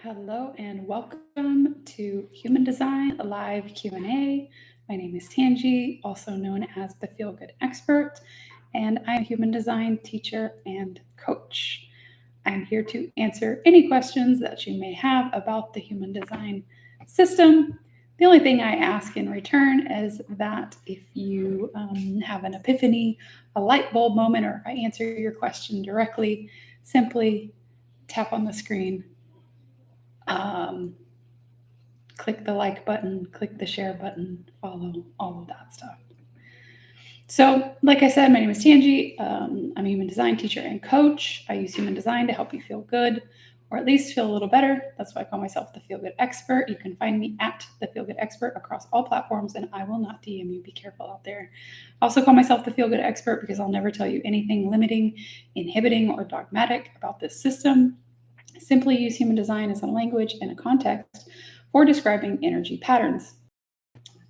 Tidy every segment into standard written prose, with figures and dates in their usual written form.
Hello and welcome to Human Design Live Q&A. My name is Tanji, also known as the Feel Good Expert, and I'm a human design teacher and coach. I'm here to answer any questions that you may have about the human design system. The only thing I ask in return is that if you have an epiphany, a light bulb moment, or if I answer your question directly, simply tap on the screen, click the like button, click the share button, follow, all of that stuff. So, like I said, my name is Tanji. I'm a human design teacher and coach. I use human design to help you feel good, or at least feel a little better. That's why I call myself the Feel Good Expert. You can find me at the Feel Good Expert across all platforms, and I will not DM you. Be careful out there. I also call myself the Feel Good Expert because I'll never tell you anything limiting, inhibiting, or dogmatic about this system. I simply use human design as a language and a context for describing energy patterns.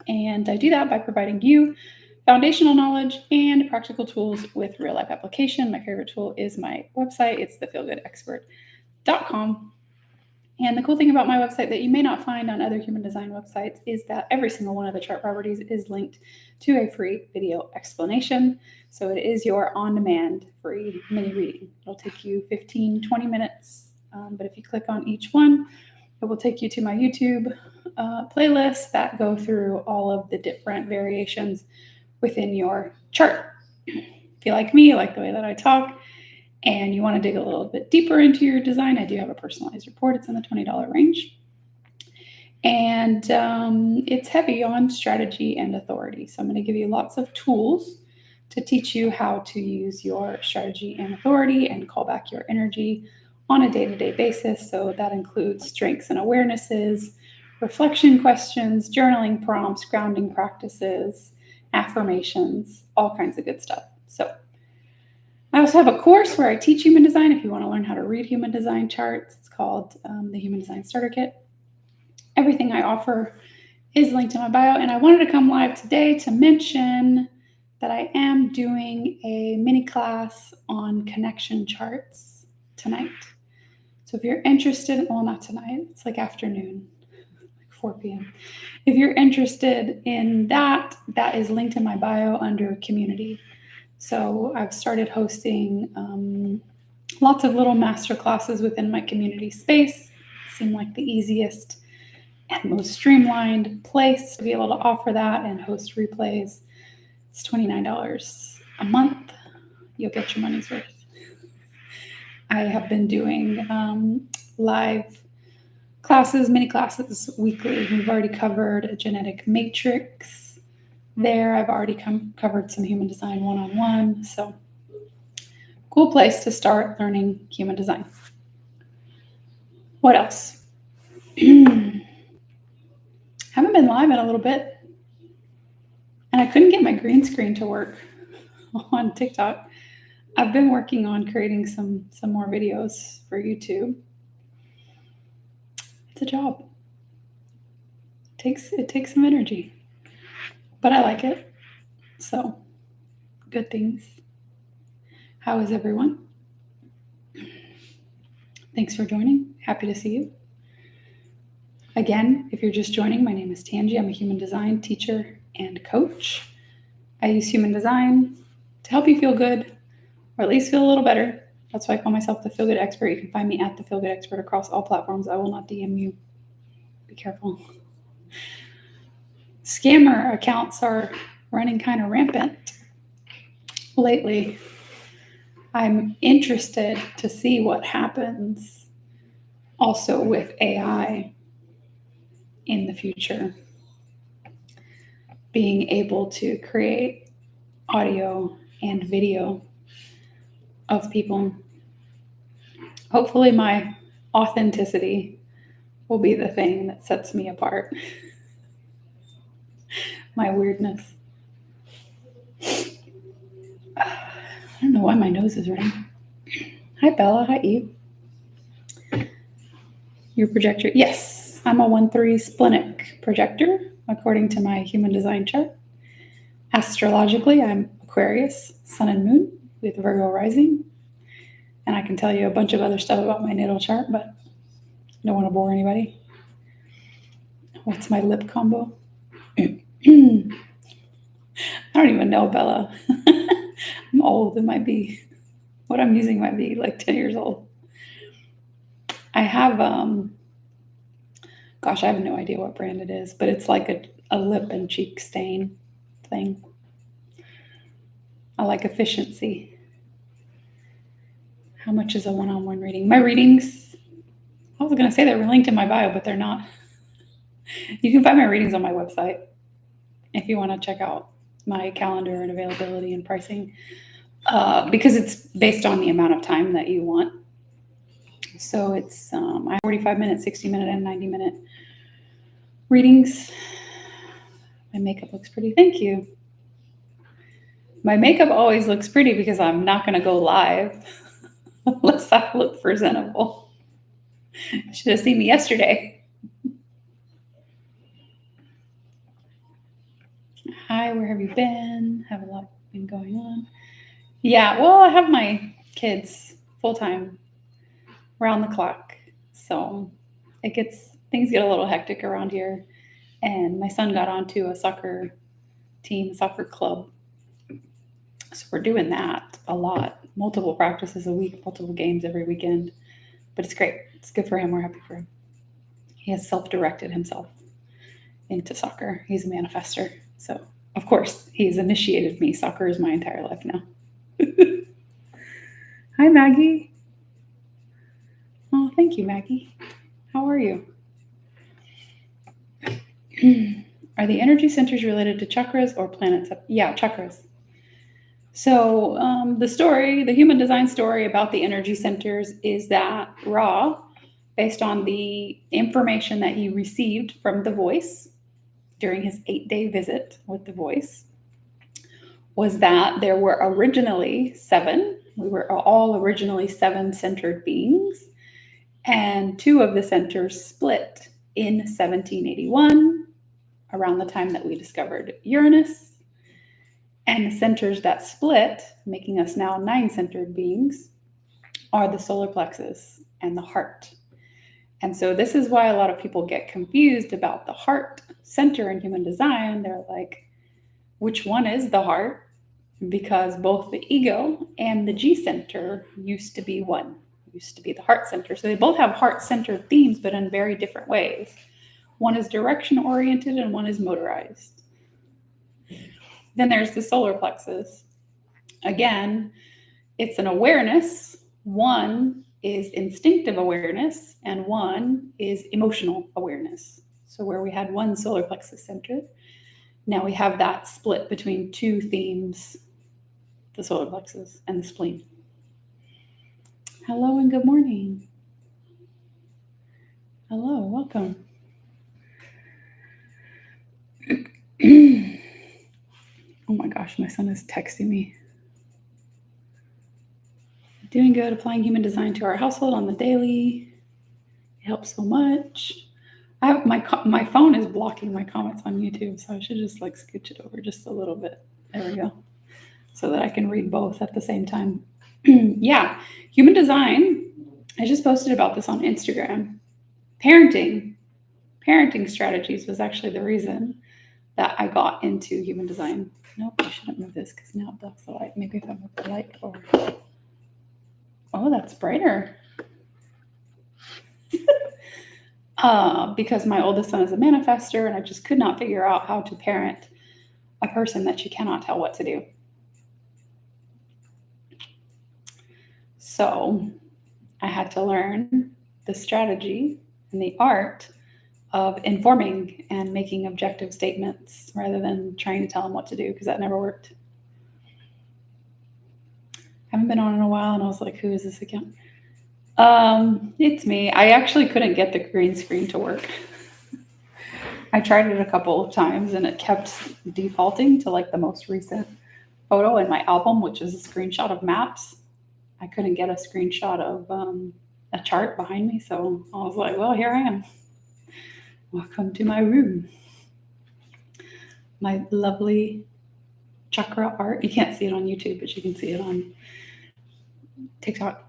And I do that by providing you foundational knowledge and practical tools with real life application. My favorite tool is my website. It's thefeelgoodexpert.com. And the cool thing about my website that you may not find on other human design websites is that every single one of the chart properties is linked to a free video explanation. So it is your on-demand free mini reading. It'll take you 15, 20 minutes. But if you click on each one, it will take you to my YouTube playlists that go through all of the different variations within your chart. If you like me, you like the way that I talk, and you want to dig a little bit deeper into your design, I do have a personalized report. It's in the $20 range. And it's heavy on strategy and authority. So I'm going to give you lots of tools to teach you how to use your strategy and authority and call back your energy on a day-to-day basis. So that includes strengths and awarenesses, reflection questions, journaling prompts, grounding practices, affirmations, all kinds of good stuff. So I also have a course where I teach human design. If you want to learn how to read human design charts, it's called the Human Design Starter Kit. Everything I offer is linked in my bio. And I wanted to come live today to mention that I am doing a mini class on connection charts tonight. So if you're interested, well, not tonight, it's like afternoon, like 4 p.m. If you're interested in that, that is linked in my bio under community. So I've started hosting lots of little master classes within my community space. Seem like the easiest and most streamlined place to be able to offer that and host replays. It's $29 a month. You'll get your money's worth. I have been doing live classes, mini classes weekly. We've already covered a genetic matrix there. I've already covered some human design one-on-one. So cool place to start learning human design. What else? Haven't been live in a little bit. And I couldn't get my green screen to work on TikTok. I've been working on creating some more videos for YouTube. It's a job. It takes some energy, but I like it. So, good things. How is everyone? Thanks for joining. Happy to see you. Again, if you're just joining, my name is Tanji. I'm a human design teacher and coach. I use human design to help you feel good, or at least feel a little better. That's why I call myself the Feel Good Expert. You can find me at the Feel Good Expert across all platforms. I will not DM you. Be careful. Scammer accounts are running kind of rampant lately. I'm interested to see what happens also with AI in the future. Being able to create audio and video of people. Hopefully my authenticity will be the thing that sets me apart. My weirdness. I don't know why my nose is running. Hi, Bella. Hi, Eve. Your projector. Yes, I'm a 1-3 splenic projector, according to my human design chart. Astrologically, I'm Aquarius, Sun and Moon, with Virgo rising. And I can tell you a bunch of other stuff about my natal chart, but Don't want to bore anybody. What's my lip combo? I don't even know, Bella. I'm old. It might be what I'm using might be like 10 years old. I have gosh, I have no idea what brand it is, but it's like a lip and cheek stain thing. I like efficiency. How much is a one-on-one reading? My readings, I was going to say they're linked in my bio, but they're not. You can find my readings on my website if you want to check out my calendar and availability and pricing, because it's based on the amount of time that you want. So it's I have 45-minute, 60-minute, and 90-minute readings. My makeup looks pretty. Thank you. My makeup always looks pretty because I'm not going to go live unless I look presentable. You should have seen me yesterday. Hi, where have you been? Have a lot been going on. Yeah, well, I have my kids full-time, round the clock. So things get a little hectic around here. And my son got onto a soccer team, soccer club. So we're doing that a lot, multiple practices a week, multiple games every weekend. But it's great. It's good for him. We're happy for him. He has self-directed himself into soccer. He's a manifester. So, of course, he's initiated me. Soccer is my entire life now. Hi, Maggie. Oh, thank you, Maggie. How are you? Are the energy centers related to chakras or planets? Yeah, chakras. So the human design story about the energy centers is that Ra, based on the information that he received from the voice during his 8-day visit with the voice, was that there were originally 7. We were all originally 7 centered beings, and 2 of the centers split in 1781, around the time that we discovered Uranus. And the centers that split, making us now 9-centered beings, are the solar plexus and the heart. And so this is why a lot of people get confused about the heart center in human design. They're like, which one is the heart? Because both the ego and the G center used to be one, used to be the heart center. So they both have heart-centered themes, but in very different ways. One is direction-oriented and one is motorized. Then there's the solar plexus. Again, it's an awareness. One is instinctive awareness and one is emotional awareness. So where we had one solar plexus center, now we have that split between 2 themes, the solar plexus and the spleen. Hello and good morning. Hello, welcome. Oh my gosh, my son is texting me. Doing good, applying human design to our household on the daily. It helps so much. I have my phone is blocking my comments on YouTube, so I should just like scooch it over just a little bit. There we go. So that I can read both at the same time. Yeah, human design. I just posted about this on Instagram. Parenting strategies was actually the reason that I got into human design. Nope, I shouldn't move this because now it blocks the light. Maybe if I move the light over. Oh, that's brighter. Because my oldest son is a manifester and I just could not figure out how to parent a person that you cannot tell what to do. So I had to learn the strategy and the art of informing and making objective statements rather than trying to tell them what to do, because that never worked. Haven't been on in a while, and I was like, who is this again? It's me. I actually couldn't get the green screen to work. I tried it a couple of times and it kept defaulting to like the most recent photo in my album, which is a screenshot of maps. I couldn't get a screenshot of a chart behind me. So I was like, well, here I am. Welcome to my room. My lovely chakra art. You can't see it on YouTube, but you can see it on TikTok.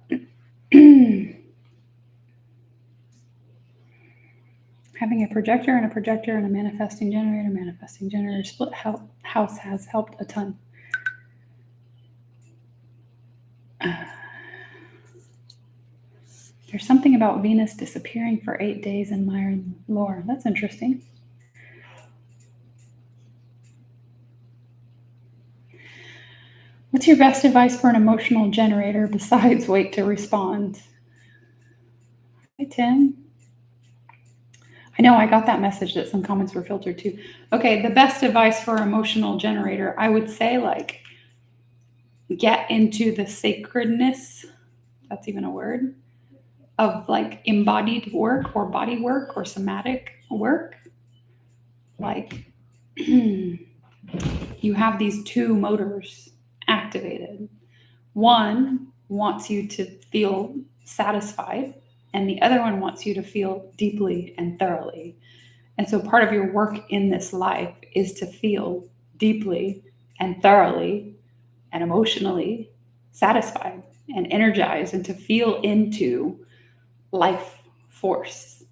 Having a projector and a manifesting generator split house has helped a ton. There's something about Venus disappearing for 8 days in Myron lore. That's interesting. What's your best advice for an emotional generator besides wait to respond? Hi, Tim. I know I got that message that some comments were filtered too. Okay, the best advice for emotional generator, I would say, like, get into the sacredness, that's even a word, of like embodied work or body work or somatic work. Like, you have these two motors activated. One wants you to feel satisfied, and the other one wants you to feel deeply and thoroughly. And so part of your work in this life is to feel deeply and thoroughly and emotionally satisfied and energized, and to feel into life force.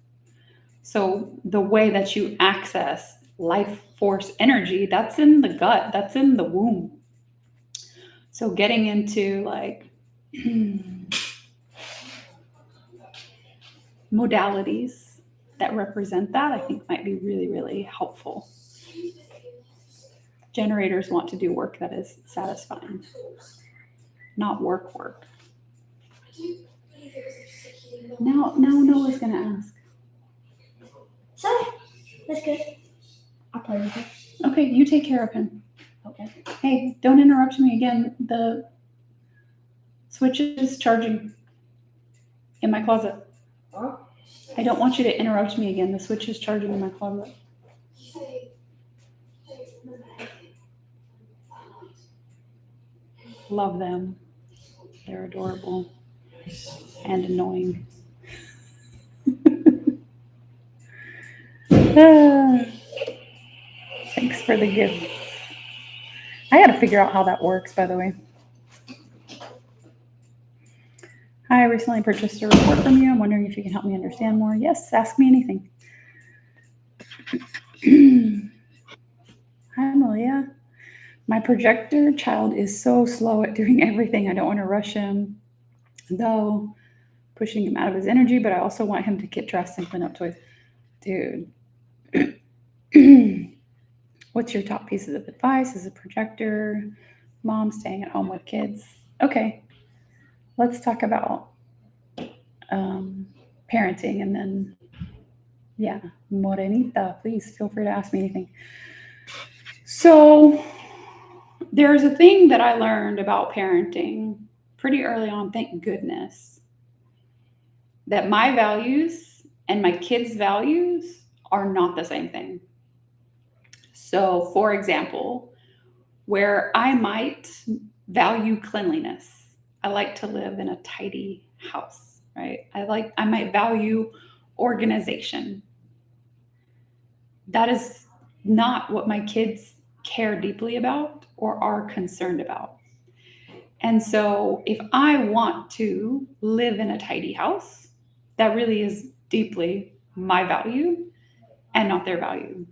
So the way that you access life force energy, that's in the gut, that's in the womb. So getting into like modalities that represent that, I think might be really, really helpful. Generators want to do work that is satisfying, not work. Now Noah's gonna ask. Sorry, that's good. I'll play with it. Okay, you take care of him. Okay. Hey, don't interrupt me again. The switch is charging in my closet. Huh? I don't want you to interrupt me again. The switch is charging in my closet. Love them. They're adorable and annoying. Thanks for the gift. I got to figure out how that works, by the way. Hi, I recently purchased a report from you. I'm wondering if you can help me understand more. Yes, ask me anything. Hi, Malia. My projector child is so slow at doing everything. I don't want to rush him, though, pushing him out of his energy, but I also want him to get dressed and clean up toys. Dude. What's your top pieces of advice as a projector? Mom staying at home with kids. Okay, let's talk about parenting, and then, yeah, Morenita, please feel free to ask me anything. So, there's a thing that I learned about parenting pretty early on, thank goodness, that my values and my kids' values are not the same thing. So, for example, where I might value cleanliness, I like to live in a tidy house, right? I might value organization. That is not what my kids care deeply about or are concerned about. And so if I want to live in a tidy house, that really is deeply my value and not their value.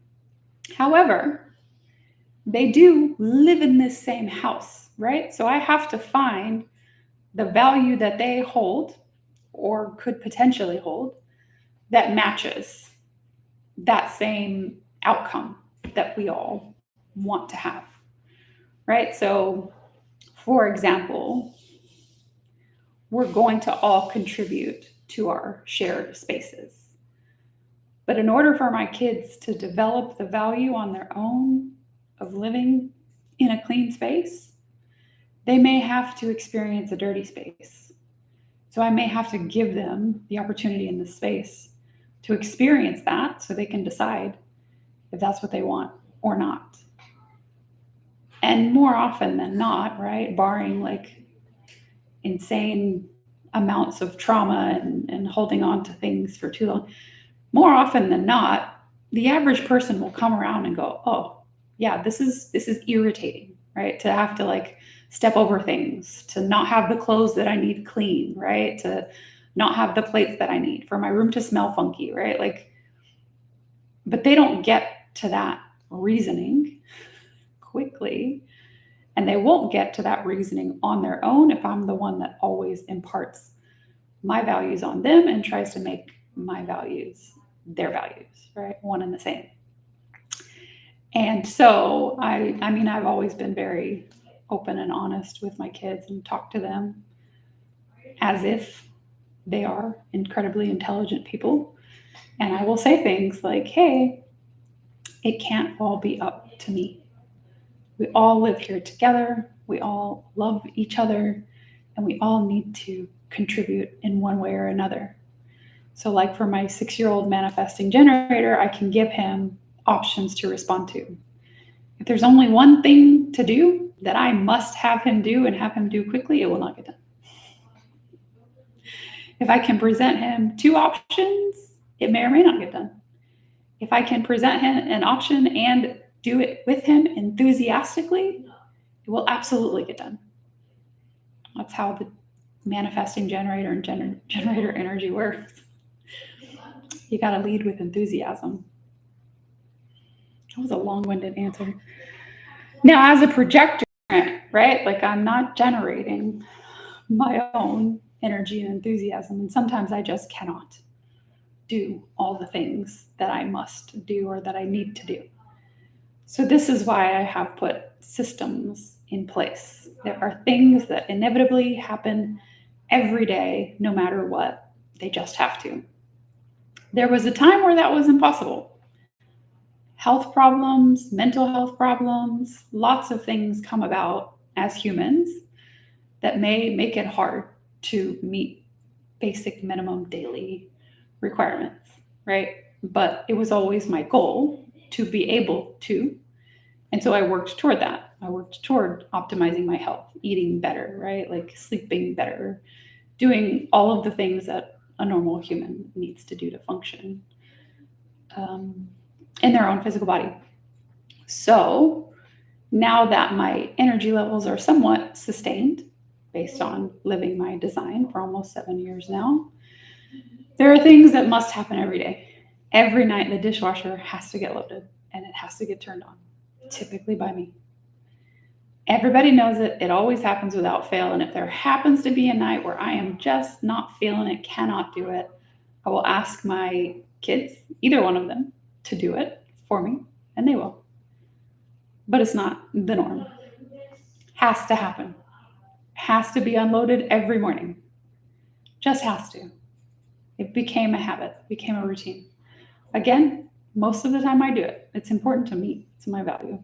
However, they do live in this same house, right? So I have to find the value that they hold or could potentially hold that matches that same outcome that we all want to have, right? So, for example, we're going to all contribute to our shared spaces. But in order for my kids to develop the value on their own of living in a clean space, they may have to experience a dirty space. So I may have to give them the opportunity in the space to experience that so they can decide if that's what they want or not. And more often than not, right, barring like insane amounts of trauma and holding on to things for too long, more often than not, the average person will come around and go, oh, yeah, this is irritating, right? To have to like step over things, to not have the clothes that I need clean, right? To not have the plates that I need, for my room to smell funky, right? Like But they don't get to that reasoning quickly, and they won't get to that reasoning on their own if I'm the one that always imparts my values on them and tries to make my values their values, right? One and the same. And so I mean, I've always been very open and honest with my kids and talk to them as if they are incredibly intelligent people. And I will say things like, hey, it can't all be up to me. We all live here together. We all love each other, and we all need to contribute in one way or another. So, like for my 6-year-old manifesting generator, I can give him options to respond to. If there's only one thing to do that I must have him do and have him do quickly, it will not get done. If I can present him 2 options, it may or may not get done. If I can present him an option and do it with him enthusiastically, it will absolutely get done. That's how the manifesting generator and generator energy works. You got to lead with enthusiasm. That was a long-winded answer. Now, as a projector, right, like I'm not generating my own energy and enthusiasm, and sometimes I just cannot do all the things that I must do or that I need to do. So this is why I have put systems in place. There are things that inevitably happen every day, no matter what. They just have to. There was a time where that was impossible. Health problems, mental health problems, lots of things come about as humans that may make it hard to meet basic minimum daily requirements, right? But it was always my goal to be able to. And so I worked toward that. I worked toward optimizing my health, eating better, right? Like sleeping better, doing all of the things that a normal human needs to do to function in their own physical body. So now that my energy levels are somewhat sustained based on living my design for almost 7 years now, there are things that must happen every day. Every night, the dishwasher has to get loaded and it has to get turned on, typically by me. Everybody knows it. It always happens without fail. And if there happens to be a night where I am just not feeling it, cannot do it, I will ask my kids, either one of them, to do it for me, and they will. But it's not the norm. Has to happen. Has to be unloaded every morning. Just has to. It became a habit, became a routine. Again, most of the time I do it. It's important to me. It's my value.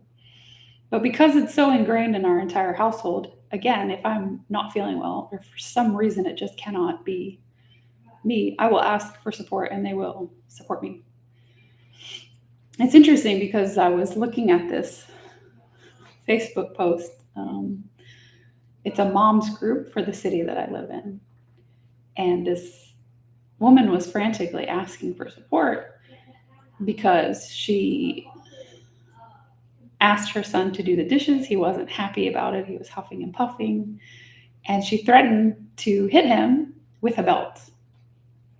But because it's so ingrained in our entire household, again, if I'm not feeling well or for some reason it just cannot be me, I will ask for support and they will support me. It's interesting because I was looking at this Facebook post. It's a mom's group for the city that I live in. And this woman was frantically asking for support because she asked her son to do the dishes. He wasn't happy about it. He was huffing and puffing. And she threatened to hit him with a belt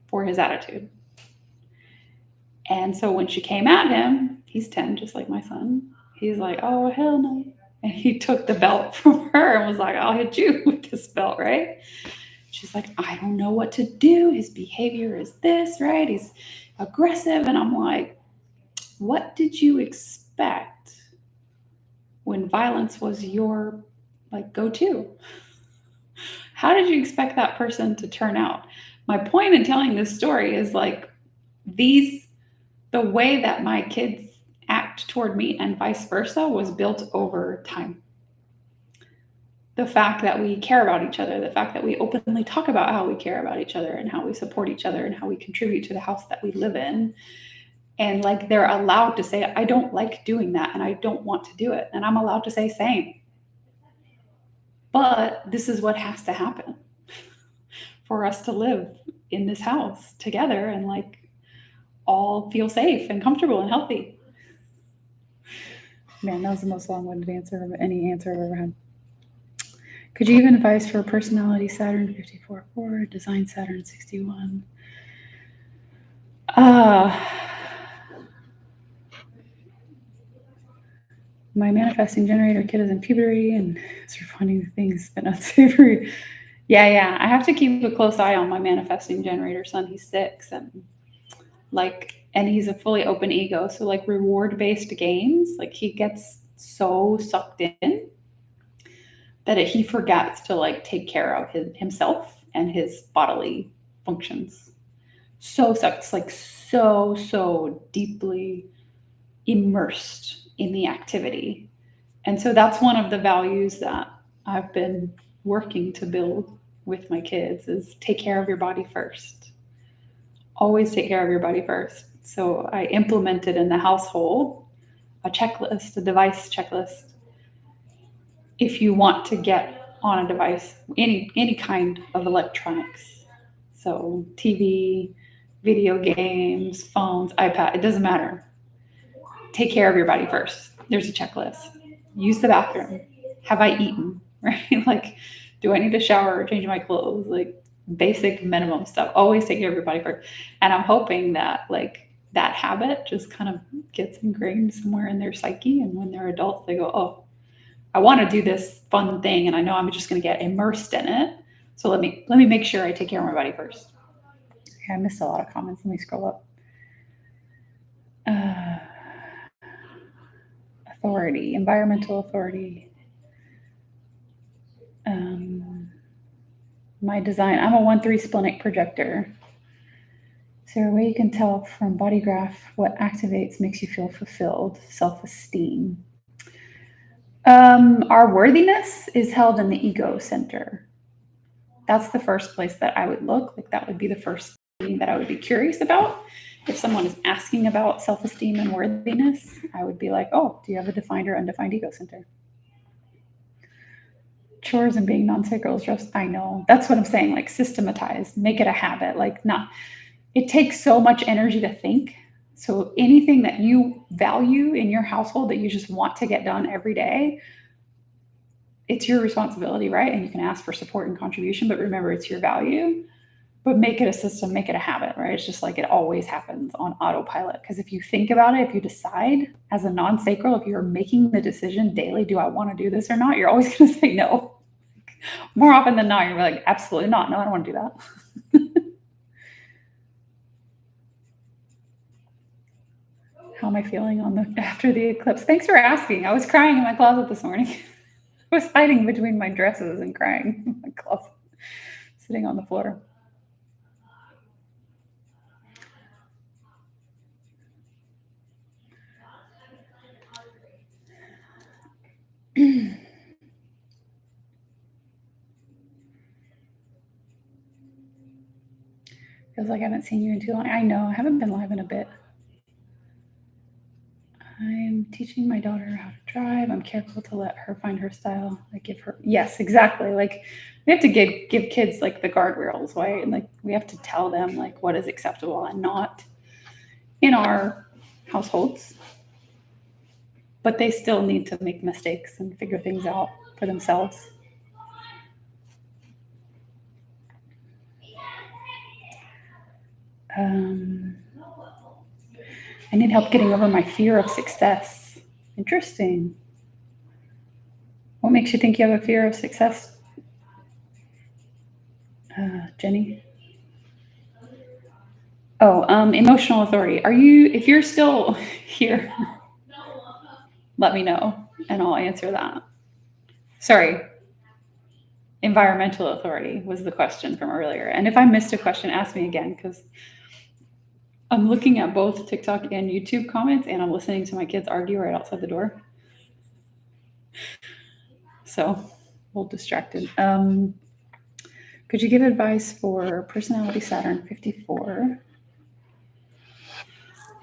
for his attitude. And so when she came at him, he's 10, just like my son. He's like, oh, hell no. And he took the belt from her and was like, I'll hit you with this belt, right? She's like, I don't know what to do. His behavior is this, right? He's aggressive. And I'm like, what did you expect when violence was your go-to? How did you expect that person to turn out? My point in telling this story is the way that my kids act toward me and vice versa was built over time. The fact that we care about each other, the fact that we openly talk about how we care about each other and how we support each other and how we contribute to the house that we live in. And they're allowed to say, I don't like doing that and I don't want to do it. And I'm allowed to say same. But this is what has to happen for us to live in this house together and all feel safe and comfortable and healthy. Man, that was the most long-winded answer of any answer I've ever had. Could you even advise for a personality Saturn 54-4, design Saturn 61? My manifesting generator kid is in puberty and is responding to things but not savory. Yeah. I have to keep a close eye on my manifesting generator son. He's 6 and he's a fully open ego. So like reward-based games, like he gets so sucked in that he forgets to like take care of himself and his bodily functions. So sucks, like so deeply immersed in the activity. And so that's one of the values that I've been working to build with my kids is take care of your body first. Always take care of your body first. So I implemented in the household a checklist, a device checklist. If you want to get on a device, any kind of electronics, so TV, video games, phones, iPad, it doesn't matter. Take care of your body first. There's a checklist. Use the bathroom. Have I eaten? Right? Like, do I need to shower or change my clothes? Like basic minimum stuff. Always take care of your body first. And I'm hoping that like that habit just kind of gets ingrained somewhere in their psyche. And when they're adults, they go, oh, I want to do this fun thing and I know I'm just going to get immersed in it. So let me make sure I take care of my body first. Okay, I missed a lot of comments. Let me scroll up. Authority, environmental authority. My design, I'm a 1-3 splenic projector. Is there a way you can tell from body graph what activates, makes you feel fulfilled, self-esteem? Our worthiness is held in the ego center. That's the first place that I would look. Like that would be the first thing that I would be curious about. If someone is asking about self-esteem and worthiness, I would be like, oh, do you have a defined or undefined ego center? Chores and being non-sacral is just, I know. That's what I'm saying. Like systematize, make it a habit. Like not, it takes so much energy to think. So anything that you value in your household that you just want to get done every day, it's your responsibility, right? And you can ask for support and contribution, but remember it's your value. But make it a system, make it a habit, right? It's just like it always happens on autopilot. Because if you think about it, if you decide as a non-sacral, if you're making the decision daily, do I want to do this or not? You're always going to say no. More often than not, you're like, absolutely not. No, I don't want to do that. How am I feeling after the eclipse? Thanks for asking. I was crying in my closet this morning. I was hiding between my dresses and crying in my closet, sitting on the floor. Feels like I haven't seen you in too long. I know, I haven't been live in a bit. I'm teaching my daughter how to drive. I'm careful to let her find her style. I give her, yes, exactly. Like we have to give kids like the guardrails, right? And like we have to tell them like what is acceptable and not in our households. But they still need to make mistakes and figure things out for themselves. I need help getting over my fear of success. Interesting. What makes you think you have a fear of success, Jenny? Oh, emotional authority. If you're still here, let me know and I'll answer that. Sorry. Environmental authority was the question from earlier. And if I missed a question, ask me again because I'm looking at both TikTok and YouTube comments and I'm listening to my kids argue right outside the door. So a little distracted. Could you give advice for personality Saturn 54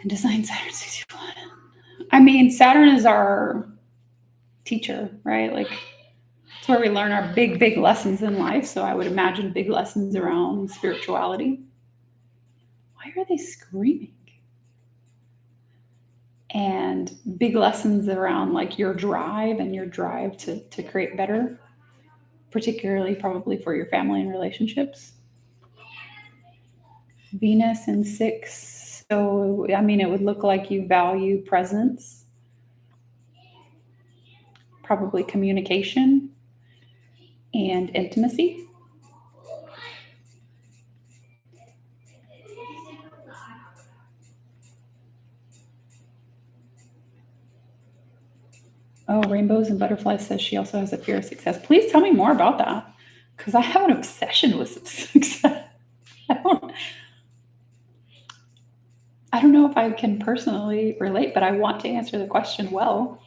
and design Saturn 61? I mean, Saturn is our teacher, right? Like it's where we learn our big lessons in life. So I would imagine big lessons around spirituality. Why are they screaming? And big lessons around like your drive and your drive to create better, particularly probably for your family and relationships. Venus in 6. So, I mean, it would look like you value presence. probably communication and intimacy. Oh, Rainbows and Butterflies says she also has a fear of success. Please tell me more about that, because I have an obsession with success. I don't know if I can personally relate, but I want to answer the question well.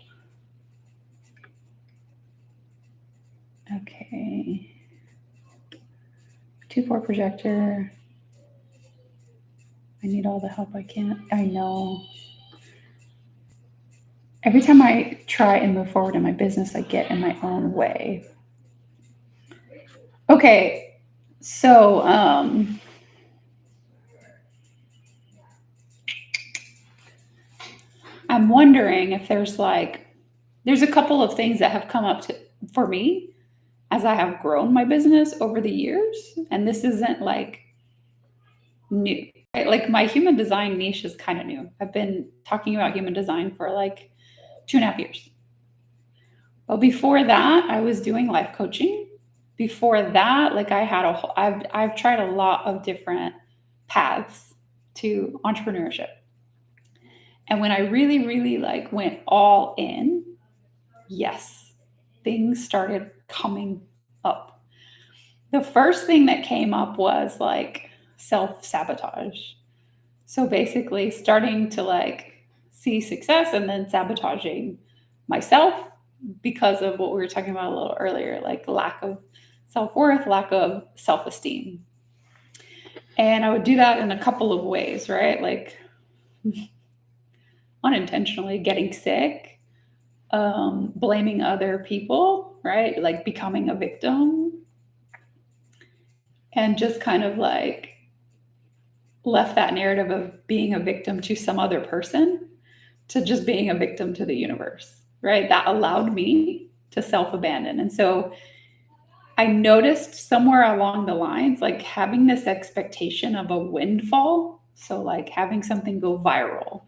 Okay. 2-4 projector. I need all the help I can. I know. Every time I try and move forward in my business, I get in my own way. Okay. So, I'm wondering if there's a couple of things that have come up for me as I have grown my business over the years. And this isn't like new, right? Like my human design niche is kind of new. I've been talking about human design for like 2.5 years. But before that, I was doing life coaching. Before that, like I've tried a lot of different paths to entrepreneurship. And when I really, really like went all in, yes, things started coming up. The first thing that came up was like self-sabotage. So basically starting to like see success and then sabotaging myself because of what we were talking about a little earlier, like lack of self-worth, lack of self-esteem. And I would do that in a couple of ways, right? Like unintentionally getting sick, blaming other people, right? Like becoming a victim, and just kind of like left that narrative of being a victim to some other person to just being a victim to the universe, right? That allowed me to self-abandon. And so I noticed somewhere along the lines, like having this expectation of a windfall. So like having something go viral,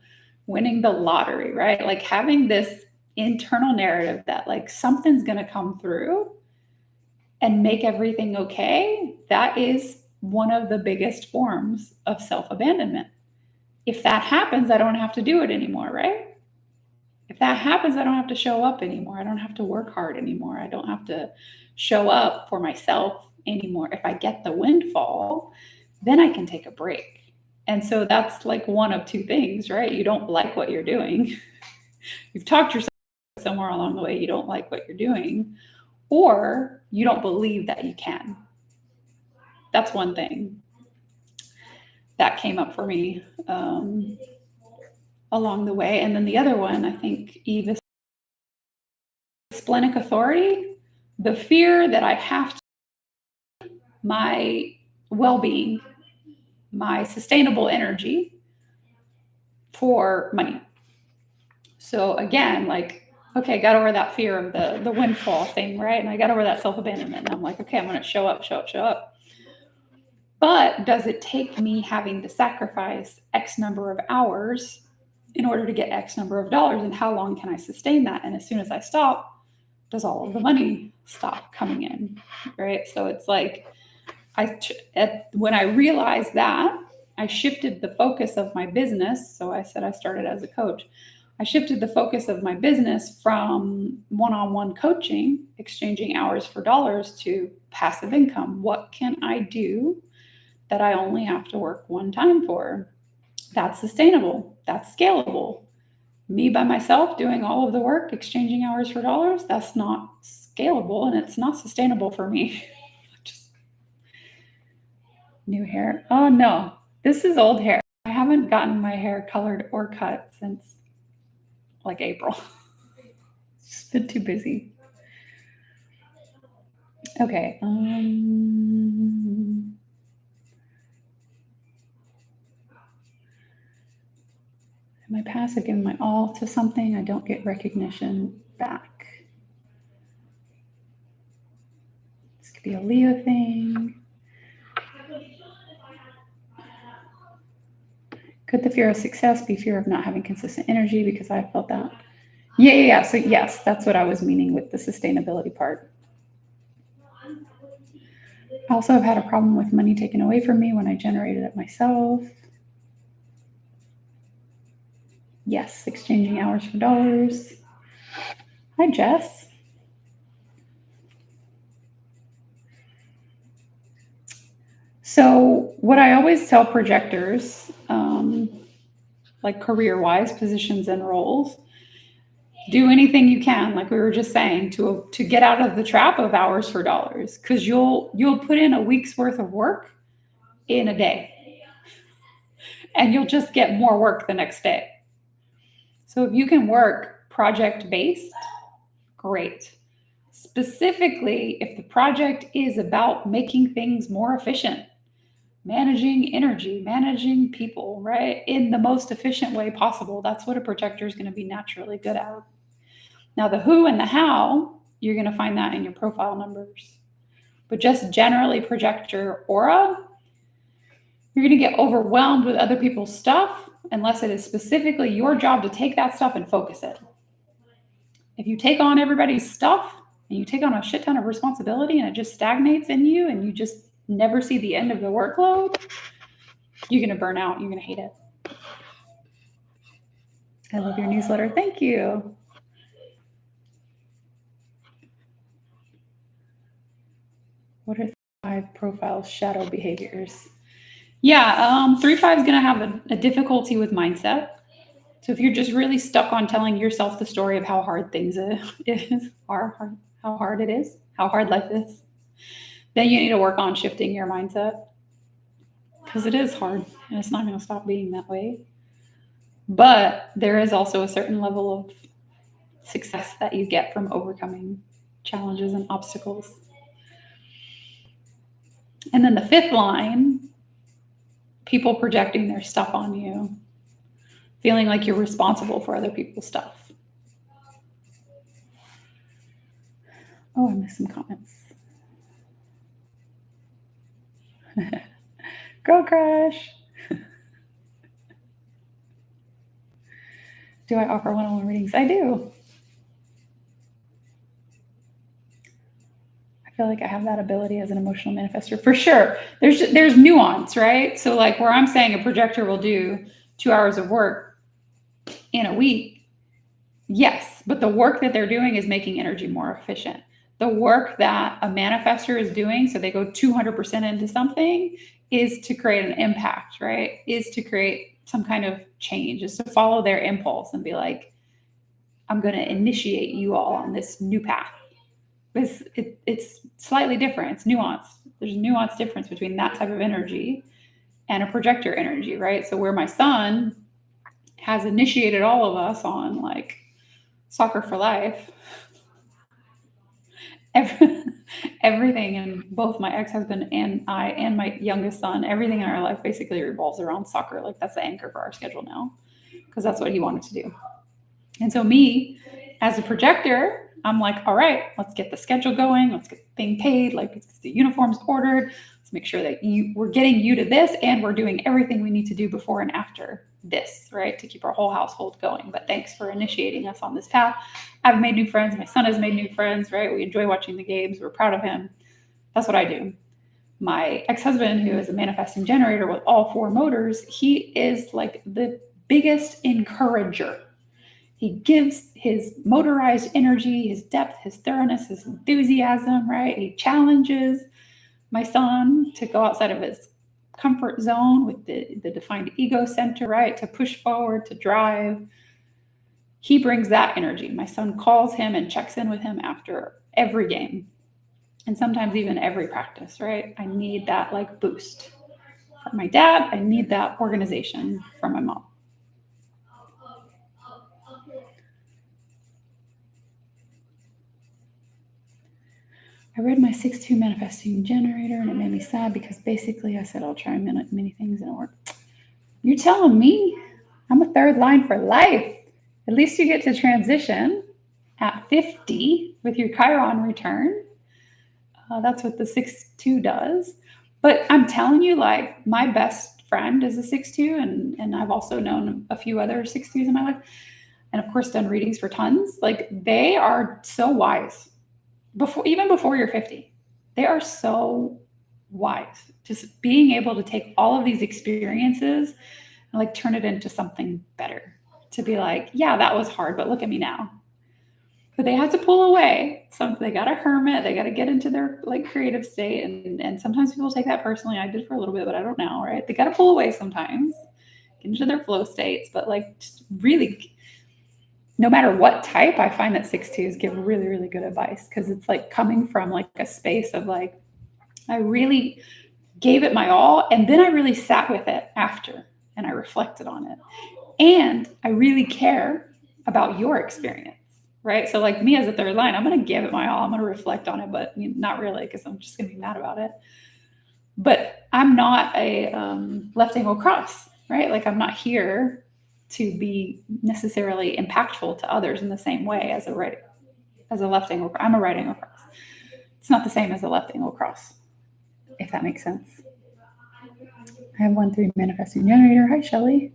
winning the lottery, right? Like having this internal narrative that like something's going to come through and make everything okay. That is one of the biggest forms of self-abandonment. If that happens, I don't have to do it anymore, right? If that happens, I don't have to show up anymore. I don't have to work hard anymore. I don't have to show up for myself anymore. If I get the windfall, then I can take a break. And so that's like one of two things, right? You don't like what you're doing. You've talked yourself somewhere along the way, you don't like what you're doing, or you don't believe that you can. That's one thing that came up for me along the way. And then the other one, I think, Eve, is splenic authority, the fear that I have to my well-being, my sustainable energy for money. So again, like, okay, I got over that fear of the windfall thing, right? And I got over that self-abandonment. And I'm like, okay, I'm going to show up. But does it take me having to sacrifice X number of hours in order to get X number of dollars? And how long can I sustain that? And as soon as I stop, does all of the money stop coming in, right? So it's like, when I realized that, I shifted the focus of my business. So I said I started as a coach. I shifted the focus of my business from one-on-one coaching, exchanging hours for dollars, to passive income. What can I do that I only have to work one time for? That's sustainable. That's scalable. Me by myself doing all of the work, exchanging hours for dollars, that's not scalable and it's not sustainable for me. Just new hair. Oh no, this is old hair. I haven't gotten my hair colored or cut since like April. It's just been too busy. Okay. Am I passive giving my all to something? I don't get recognition back. This could be a Leo thing. Could the fear of success be fear of not having consistent energy? Because I felt that. Yeah. So yes, that's what I was meaning with the sustainability part. I also have had a problem with money taken away from me when I generated it myself. Yes, exchanging hours for dollars. Hi, Jess. So, what I always tell projectors, like career-wise, positions and roles, do anything you can, like we were just saying, to get out of the trap of hours for dollars, because you'll put in a week's worth of work in a day, and you'll just get more work the next day. So if you can work project-based, great. Specifically, if the project is about making things more efficient, managing energy, managing people, right, in the most efficient way possible, that's what a projector is going to be naturally good at. Now, the who and the how, you're going to find that in your profile numbers. But just generally projector aura, you're going to get overwhelmed with other people's stuff unless it is specifically your job to take that stuff and focus it. If you take on everybody's stuff and you take on a shit ton of responsibility and it just stagnates in you and you just never see the end of the workload, you're going to burn out. You're going to hate it. I love your newsletter. Thank you. What are 5 profile shadow behaviors? Yeah, 3-5 is going to have a difficulty with mindset. So if you're just really stuck on telling yourself the story of how hard things are, how hard it is, how hard life is, then you need to work on shifting your mindset, because it is hard and it's not going to stop being that way. But there is also a certain level of success that you get from overcoming challenges and obstacles. And then the 5th line, people projecting their stuff on you, feeling like you're responsible for other people's stuff. Oh, I missed some comments. Girl crush. Do I offer one-on-one readings? I do. I feel like I have that ability as an emotional manifestor for sure. There's nuance, right? So like where I'm saying a projector will do 2 hours of work in a week, yes, but the work that they're doing is making energy more efficient. The work that a manifestor is doing, so they go 200% into something, is to create an impact, right? Is to create some kind of change, is to follow their impulse and be like, I'm going to initiate you all on this new path. It's slightly different. It's nuanced. There's a nuanced difference between that type of energy and a projector energy, right? So where my son has initiated all of us on like soccer for life, everything, and both my ex-husband and I and my youngest son, everything in our life basically revolves around soccer. Like that's the anchor for our schedule now, because that's what he wanted to do. And so me as a projector, I'm like, all right, let's get the schedule going. Let's get the thing paid. Like let's get the uniforms ordered. Let's make sure that we're getting you to this, and we're doing everything we need to do before and after this, right? To keep our whole household going. But thanks for initiating us on this path. I've made new friends. My son has made new friends, right? We enjoy watching the games. We're proud of him. That's what I do. My ex-husband, who is a manifesting generator with all 4 motors, he is like the biggest encourager. He gives his motorized energy, his depth, his thoroughness, his enthusiasm, right? He challenges my son to go outside of his comfort zone with the defined ego center, right? To push forward, to drive. He brings that energy. My son calls him and checks in with him after every game, and sometimes even every practice, right? I need that like boost from my dad. I need that organization from my mom. I read my 6-2 manifesting generator and it made me sad because basically I said I'll try many things and it worked. You're telling me I'm a 3rd line for life. At least you get to transition at 50 with your Chiron return. That's what the 6-2 does. But I'm telling you, like, my best friend is a 6-2, and I've also known a few other 6-2s in my life. and of course done readings for tons, like they are so wise even before you're 50. They are so wise. Just being able to take all of these experiences and like turn it into something better. To be like, yeah, that was hard, but look at me now. But they had to pull away. So they got a hermit. They got to get into their like creative state, and sometimes people take that personally. I did for a little bit, but I don't know, right? They got to pull away sometimes, get into their flow states. But like, just really, no matter what type, I find that 6-2s give really, really good advice, because it's like coming from like a space of like, I really gave it my all, and then I really sat with it after, and I reflected on it, and I really care about your experience. Right. So like me as a third line, I'm going to give it my all. I'm going to reflect on it, but not really, because I'm just going to be mad about it. But I'm not a left angle cross, right? Like I'm not here to be necessarily impactful to others in the same way as a left angle. I'm a right angle cross. It's not the same as a left angle cross, if that makes sense. I have 1-3 manifesting generator. Hi, Shelly.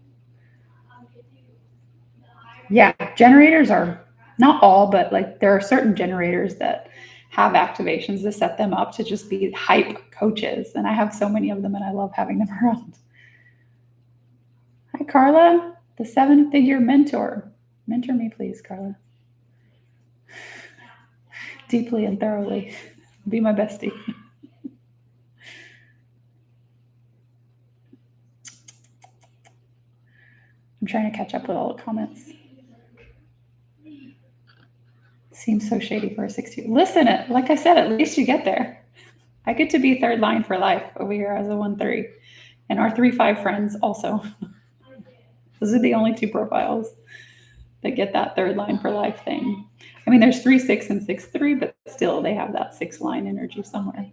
Yeah, generators are not all, but like there are certain generators that have activations that set them up to just be hype coaches. And I have so many of them, and I love having them around. Hi, Carla, the 7-figure mentor. Mentor me, please, Carla. Deeply and thoroughly. Be my bestie. I'm trying to catch up with all the comments. Seems so shady for a 6-2. Listen, like I said, at least you get there. I get to be third line for life over here as a 1-3. And our 3-5 friends also. Those are the only 2 profiles that get that third line for life thing. I mean, there's 3-6 and 6-3, but still they have that 6 line energy somewhere.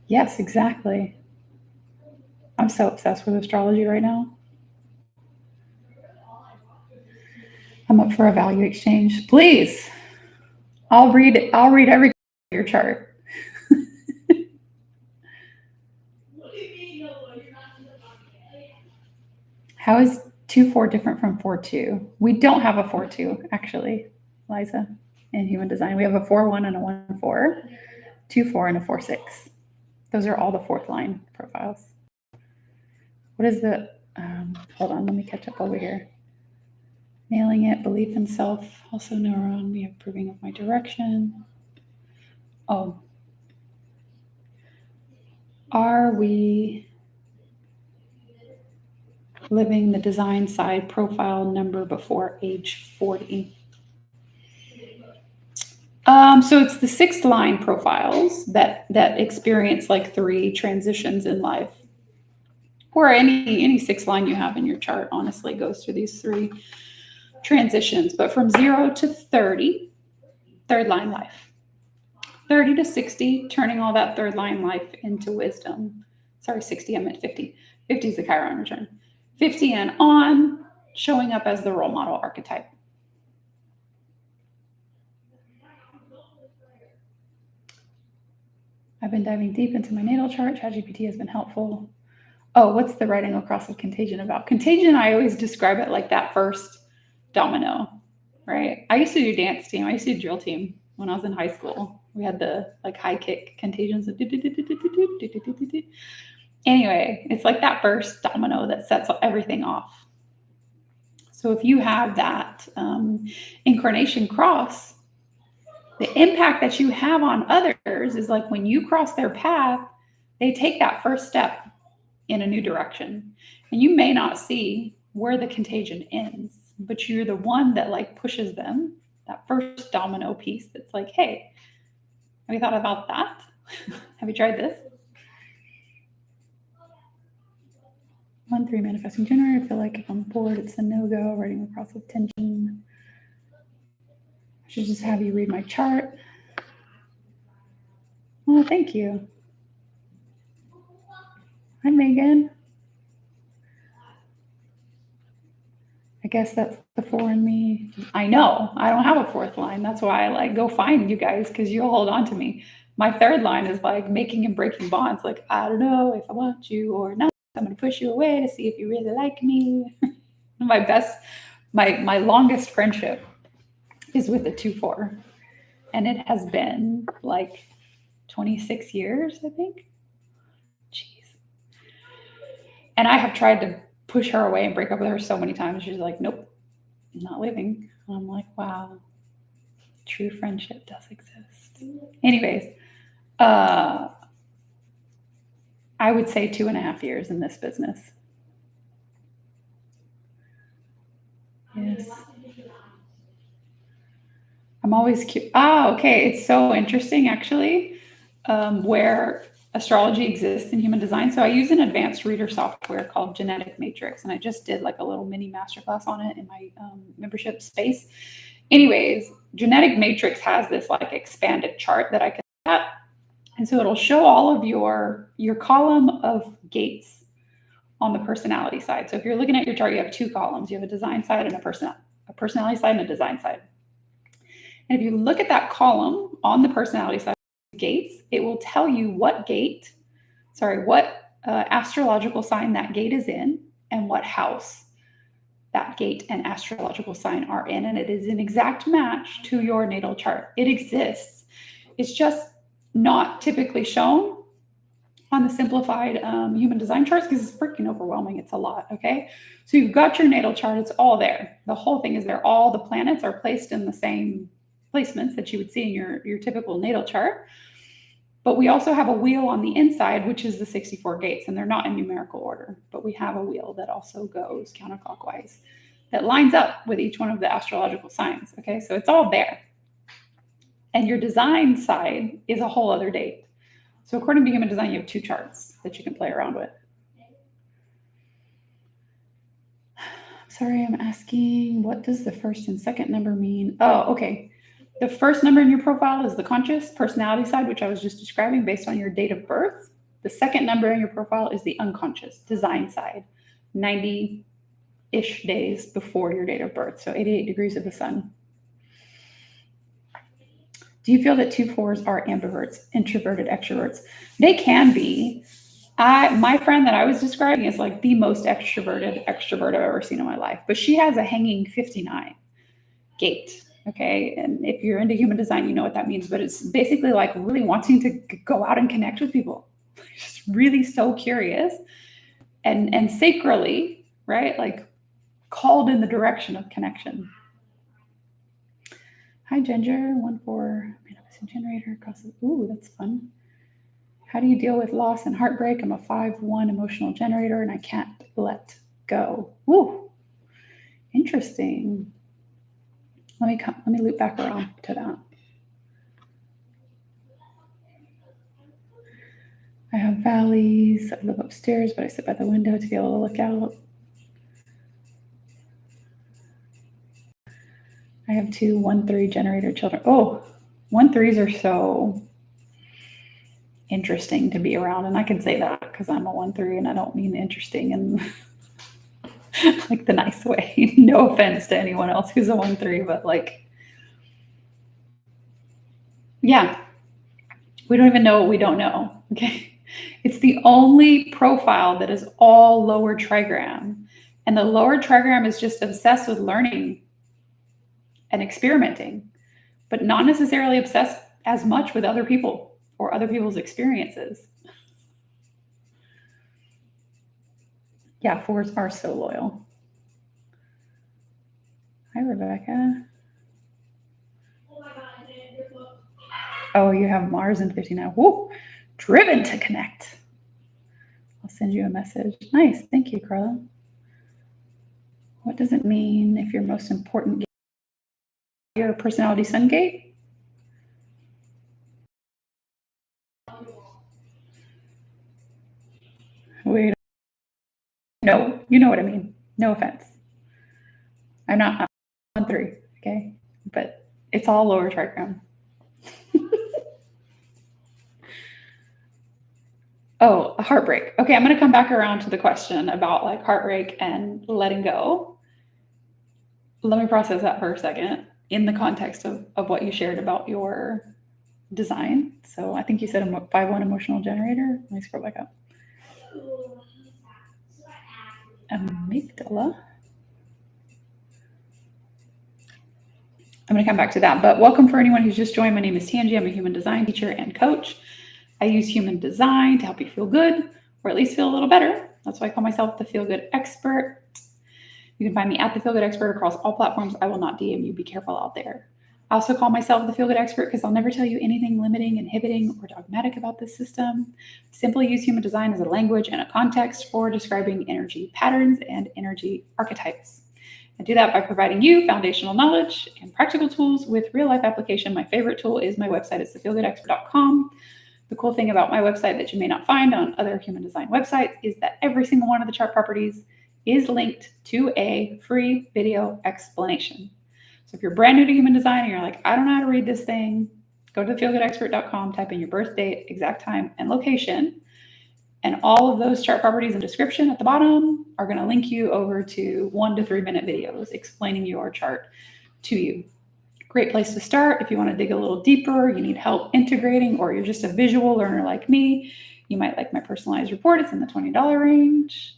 Yes, exactly. I'm so obsessed with astrology right now. I'm up for a value exchange. Please. I'll read every your chart. How is 2-4 different from 4-2? We don't have a 4-2, actually, Liza, in human design. We have a 4-1 and a 1-4, 2-4 and a 4-6. Those are all the 4th line profiles. What is the, hold on, let me catch up over here. Nailing it, belief in self, also neuron, we have proving of my direction. Oh. Are we living the design side profile number before age 40? So it's the 6th line profiles that experience like 3 transitions in life, or any 6 line you have in your chart honestly goes through these 3 transitions. But from 0 to 30, third line life. 30 to 60, turning all that third line life into wisdom. Sorry, 60, I meant 50. 50 is the Chiron return. 50 and on, showing up as the role model archetype. I've been diving deep into my natal chart. ChatGPT has been helpful. Oh, what's the right angle cross of Contagion about? Contagion, I always describe it like that first domino, right? I used to do dance team. I used to do drill team when I was in high school. We had the like high kick contagions. Anyway, it's like that first domino that sets everything off. So if you have that incarnation cross, the impact that you have on others is like when you cross their path, they take that first step in a new direction. And you may not see where the contagion ends, but you're the one that like pushes them, that first domino piece that's like, hey, have you thought about that? Have you tried this? 1-3 manifesting generator. I feel like if I'm bored, it's a no-go. Writing across with tension. I should just have you read my chart. Oh, thank you. Hi, Megan. I guess that's the 4 in me. I know I don't have a 4th line. That's why I like go find you guys, because you'll hold on to me. My third line is like making and breaking bonds. Like, I don't know if I want you or not. I'm going to push you away to see if you really like me. My longest friendship is with a 2-4. And it has been like 26 years, I think. Jeez. And I have tried to push her away and break up with her so many times. She's like, nope, I'm not leaving. And I'm like, wow, true friendship does exist. Anyways, I would say 2.5 years in this business. Yes. I'm always curious. Ah, okay. It's so interesting, actually, where astrology exists in human design. So I use an advanced reader software called Genetic Matrix, and I just did like a little mini masterclass on it in my membership space. Anyways, Genetic Matrix has this like expanded chart that I can look at. And so it'll show all of your column of gates on the personality side. So if you're looking at your chart, you have 2 columns. You have a design side and a personality side and a design side. And if you look at that column on the personality side, gates, it will tell you what astrological sign that gate is in and what house that gate and astrological sign are in. And it is an exact match to your natal chart. It exists. It's just not typically shown on the simplified human design charts because it's freaking overwhelming. It's a lot, okay? So you've got your natal chart. It's all there. The whole thing is there. All the planets are placed in the same placements that you would see in your typical natal chart. But we also have a wheel on the inside, which is the 64 gates, and they're not in numerical order, but we have a wheel that also goes counterclockwise that lines up with each one of the astrological signs, okay? So it's all there. And your design side is a whole other date. So according to human design, you have 2 charts that you can play around with. Sorry, I'm asking, what does the first and second number mean? Oh, okay. The first number in your profile is the conscious personality side, which I was just describing based on your date of birth. The second number in your profile is the unconscious design side, 90-ish days before your date of birth, so 88 degrees of the sun. Do you feel that 2-4s are ambiverts, introverted extroverts? They can be. My friend that I was describing is like the most extrovert I've ever seen in my life, but she has a hanging 59 gate. Okay. And if you're into human design, you know what that means, but it's basically like really wanting to go out and connect with people. Just really so curious and sacrally, right? Like called in the direction of connection. Hi, Ginger, 1-4, manifesting generator. Ooh, that's fun. How do you deal with loss and heartbreak? I'm a 5-1 emotional generator and I can't let go. Ooh, interesting. Let me loop back around to that. I have valleys. I live upstairs, but I sit by the window to be able to look out. I have 2 1-3 generator children. Oh, 1-3s are so interesting to be around. And I can say that because I'm a 1-3 and I don't mean interesting in like the nice way. No offense to anyone else who's a 1-3, but like, yeah, we don't even know what we don't know. Okay. It's the only profile that is all lower trigram. And the lower trigram is just obsessed with learning and experimenting, but not necessarily obsessed as much with other people or other people's experiences. Yeah, 4s are so loyal. Hi, Rebecca. Oh, you have Mars in 59. Whoa, driven to connect. I'll send you a message. Nice. Thank you, Carla. What does it mean if your most important gate, your personality sun gate? Wait. No, you know what I mean. No offense. I'm not 1-3, okay? But it's all lower trigram. Oh, a heartbreak. Okay, I'm going to come back around to the question about like heartbreak and letting go. Let me process that for a second in the context of what you shared about your design. So I think you said 5-1 emotional generator. Let me scroll back up. Amygdala. I'm going to come back to that. But welcome for anyone who's just joined. My name is Tangi. I'm a human design teacher and coach. I use human design to help you feel good, or at least feel a little better. That's why I call myself the Feel Good Expert. You can find me at the Feel Good Expert across all platforms. I will not DM you. Be careful out there. I also call myself the Feel Good Expert because I'll never tell you anything limiting, inhibiting, or dogmatic about this system. Simply use human design as a language and a context for describing energy patterns and energy archetypes. I do that by providing you foundational knowledge and practical tools with real-life application. My favorite tool is my website. It's thefeelgoodexpert.com. The cool thing about my website that you may not find on other human design websites is that every single one of the chart properties is linked to a free video explanation. So if you're brand new to human design and you're like, I don't know how to read this thing, go to thefeelgoodexpert.com, type in your birth date, exact time, and location. And all of those chart properties and description at the bottom are going to link you over to 1 to 3 minute videos explaining your chart to you. Great place to start if you want to dig a little deeper, you need help integrating, or you're just a visual learner like me. You might like my personalized report. It's in the $20 range.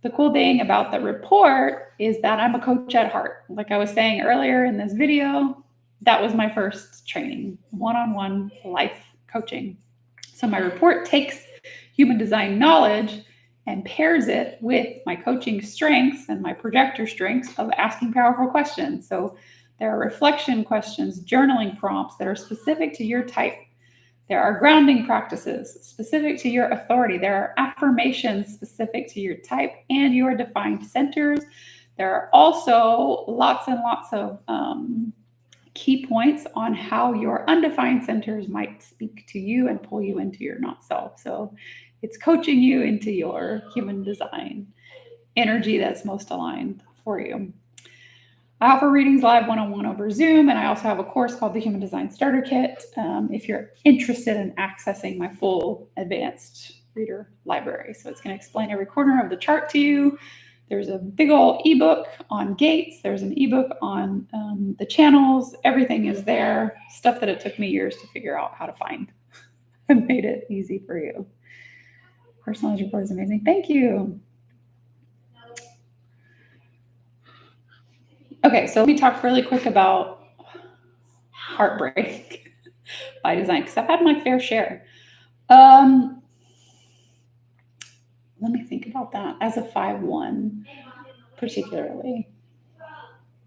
The cool thing about the report is that I'm a coach at heart. Like I was saying earlier in this video, that was my first training, one-on-one life coaching. So my report takes human design knowledge and pairs it with my coaching strengths and my projector strengths of asking powerful questions. So there are reflection questions, journaling prompts that are specific to your type. There are grounding practices specific to your authority. There are affirmations specific to your type and your defined centers. There are also lots and lots of key points on how your undefined centers might speak to you and pull you into your not self. So it's coaching you into your human design energy that's most aligned for you. I offer readings live one-on-one over Zoom, and I also have a course called the Human Design Starter Kit if you're interested in accessing my full advanced reader library. So it's going to explain every corner of the chart to you. There's a big old ebook on gates. There's an ebook on the channels. Everything is there. Stuff that it took me years to figure out how to find. I made it easy for you. Personalized report is amazing. Thank you. Okay, so let me talk really quick about heartbreak by design, because I've had my fair share. Let me think about that as a 5-1 particularly.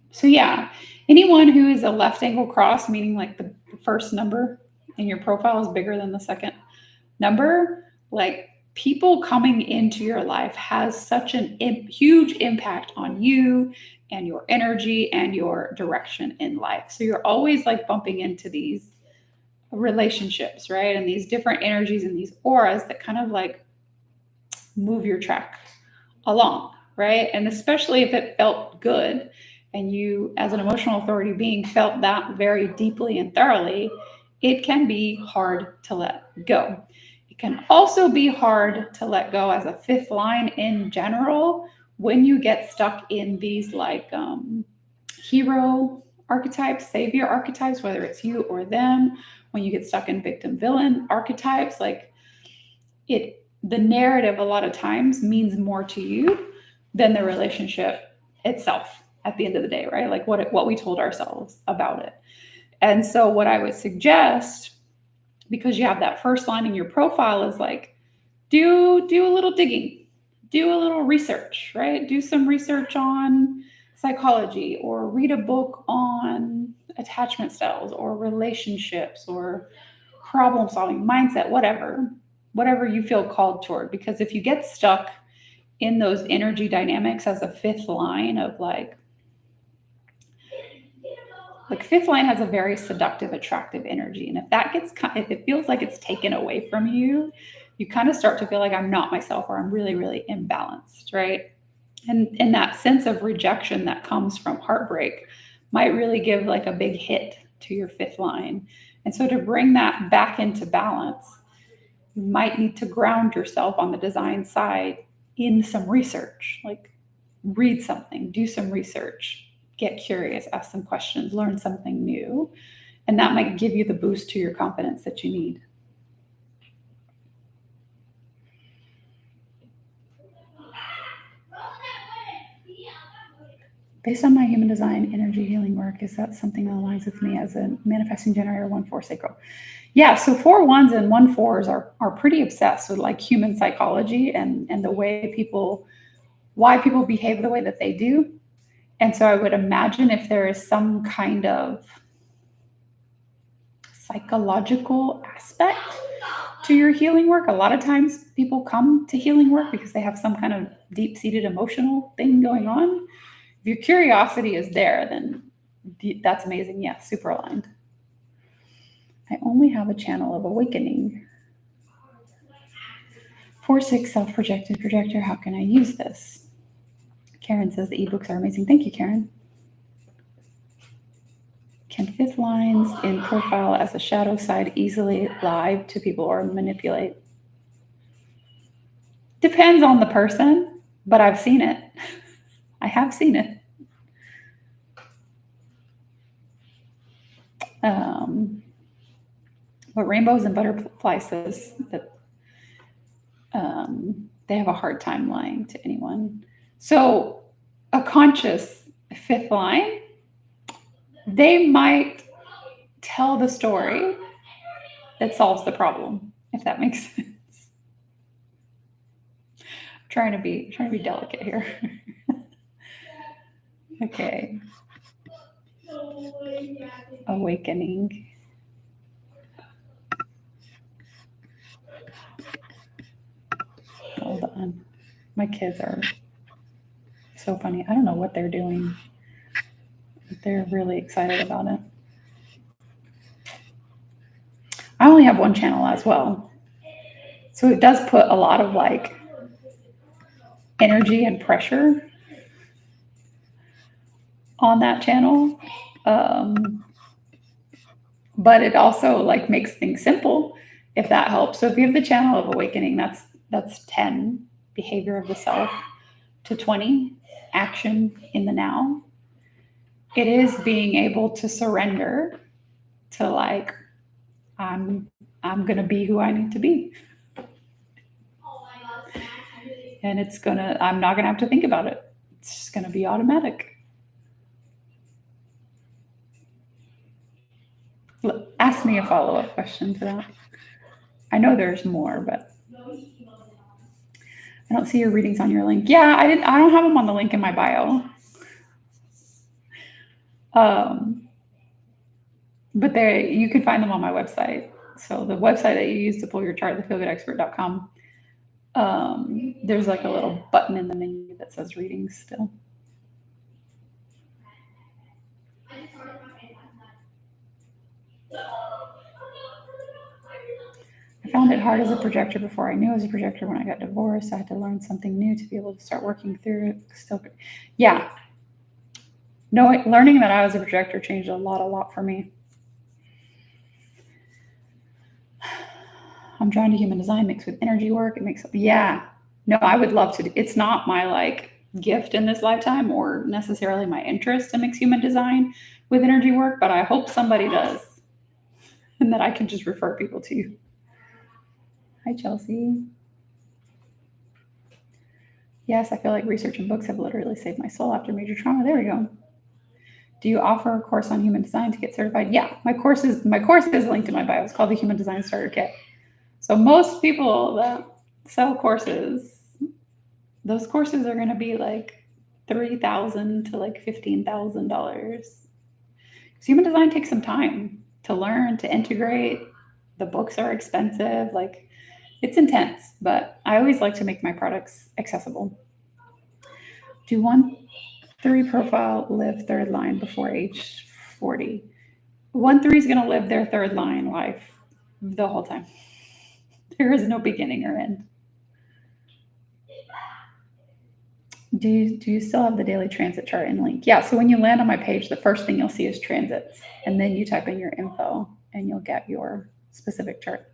So yeah, anyone who is a left angle cross, meaning like the first number in your profile is bigger than the second number, like people coming into your life has such an huge impact on you and your energy and your direction in life. So you're always like bumping into these relationships, right? And these different energies and these auras that kind of like move your track along, right? And especially if it felt good and you, as an emotional authority being, felt that very deeply and thoroughly, it can be hard to let go. It can also be hard to let go as a fifth line in general when you get stuck in these like hero archetypes, savior archetypes, whether it's you or them. When you get stuck in victim villain archetypes, like the narrative a lot of times means more to you than the relationship itself at the end of the day, right? Like what we told ourselves about it. And so what I would suggest, because you have that first line in your profile, is like, do a little digging, do a little research, right? Do some research on psychology, or read a book on attachment styles or relationships or problem solving, mindset, whatever you feel called toward. Because if you get stuck in those energy dynamics as a fifth line of like fifth line has a very seductive, attractive energy. And if it feels like it's taken away from you, you kind of start to feel like I'm not myself, or I'm really, really imbalanced, right? And that sense of rejection that comes from heartbreak might really give like a big hit to your fifth line. And so to bring that back into balance, you might need to ground yourself on the design side in some research, like read something, do some research, get curious, ask some questions, learn something new. And that might give you the boost to your confidence that you need. Based on my human design energy healing work, is that something that aligns with me as a manifesting generator 1-4 sacral? Yeah, so 4-1s and 1-4s are pretty obsessed with like human psychology and the way why people behave the way that they do. And so I would imagine if there is some kind of psychological aspect to your healing work, a lot of times people come to healing work because they have some kind of deep-seated emotional thing going on. If your curiosity is there, then that's amazing. Yeah, super aligned. I only have a channel of awakening. 4-6 self-projected projector. How can I use this? Karen says the ebooks are amazing. Thank you, Karen. Can 5th lines in profile as a shadow side easily lie to people or manipulate? Depends on the person, but I've seen it. I have seen it. What Rainbows and Butterfly says that they have a hard time lying to anyone. So a conscious 5th line, they might tell the story that solves the problem, if that makes sense. I'm trying to be delicate here. Okay. Awakening. Hold on. My kids are so funny. I don't know what they're doing, but they're really excited about it. I only have one channel as well. So it does put a lot of like energy and pressure on that channel. But it also like makes things simple, if that helps. So if you have the channel of awakening, that's 10, behavior of the self, to 20, action in the now. It is being able to surrender to like, I'm gonna be who I need to be. And I'm not gonna have to think about it. It's just gonna be automatic. Look, ask me a follow-up question to that. I know there's more, but I don't see your readings on your link. Yeah, I don't have them on the link in my bio. But you can find them on my website. So the website that you use to pull your chart, thefeelgoodexpert.com, there's like a little button in the menu that says readings still. I found it hard as a projector before I knew as a projector. When I got divorced, I had to learn something new to be able to start working through it. Yeah. No, learning that I was a projector changed a lot for me. I'm drawn to human design mixed with energy work. No, I would love to. It's not my like gift in this lifetime or necessarily my interest to mix human design with energy work, but I hope somebody does and that I can just refer people to you. Hi, Chelsea. Yes, I feel like research and books have literally saved my soul after major trauma. There we go. Do you offer a course on human design to get certified? Yeah, my course is linked in my bio. It's called the Human Design Starter Kit. So most people that sell courses, those courses are going to be like $3,000 to like $15,000. Human design takes some time to learn, to integrate. The books are expensive. Like, it's intense, but I always like to make my products accessible. Do 1-3 profile live 3rd line before age 40? 1-3 is going to live their 3rd line life the whole time. There is no beginning or end. Do you still have the daily transit chart in link? Yeah, so when you land on my page, the first thing you'll see is transits, and then you type in your info and you'll get your specific chart.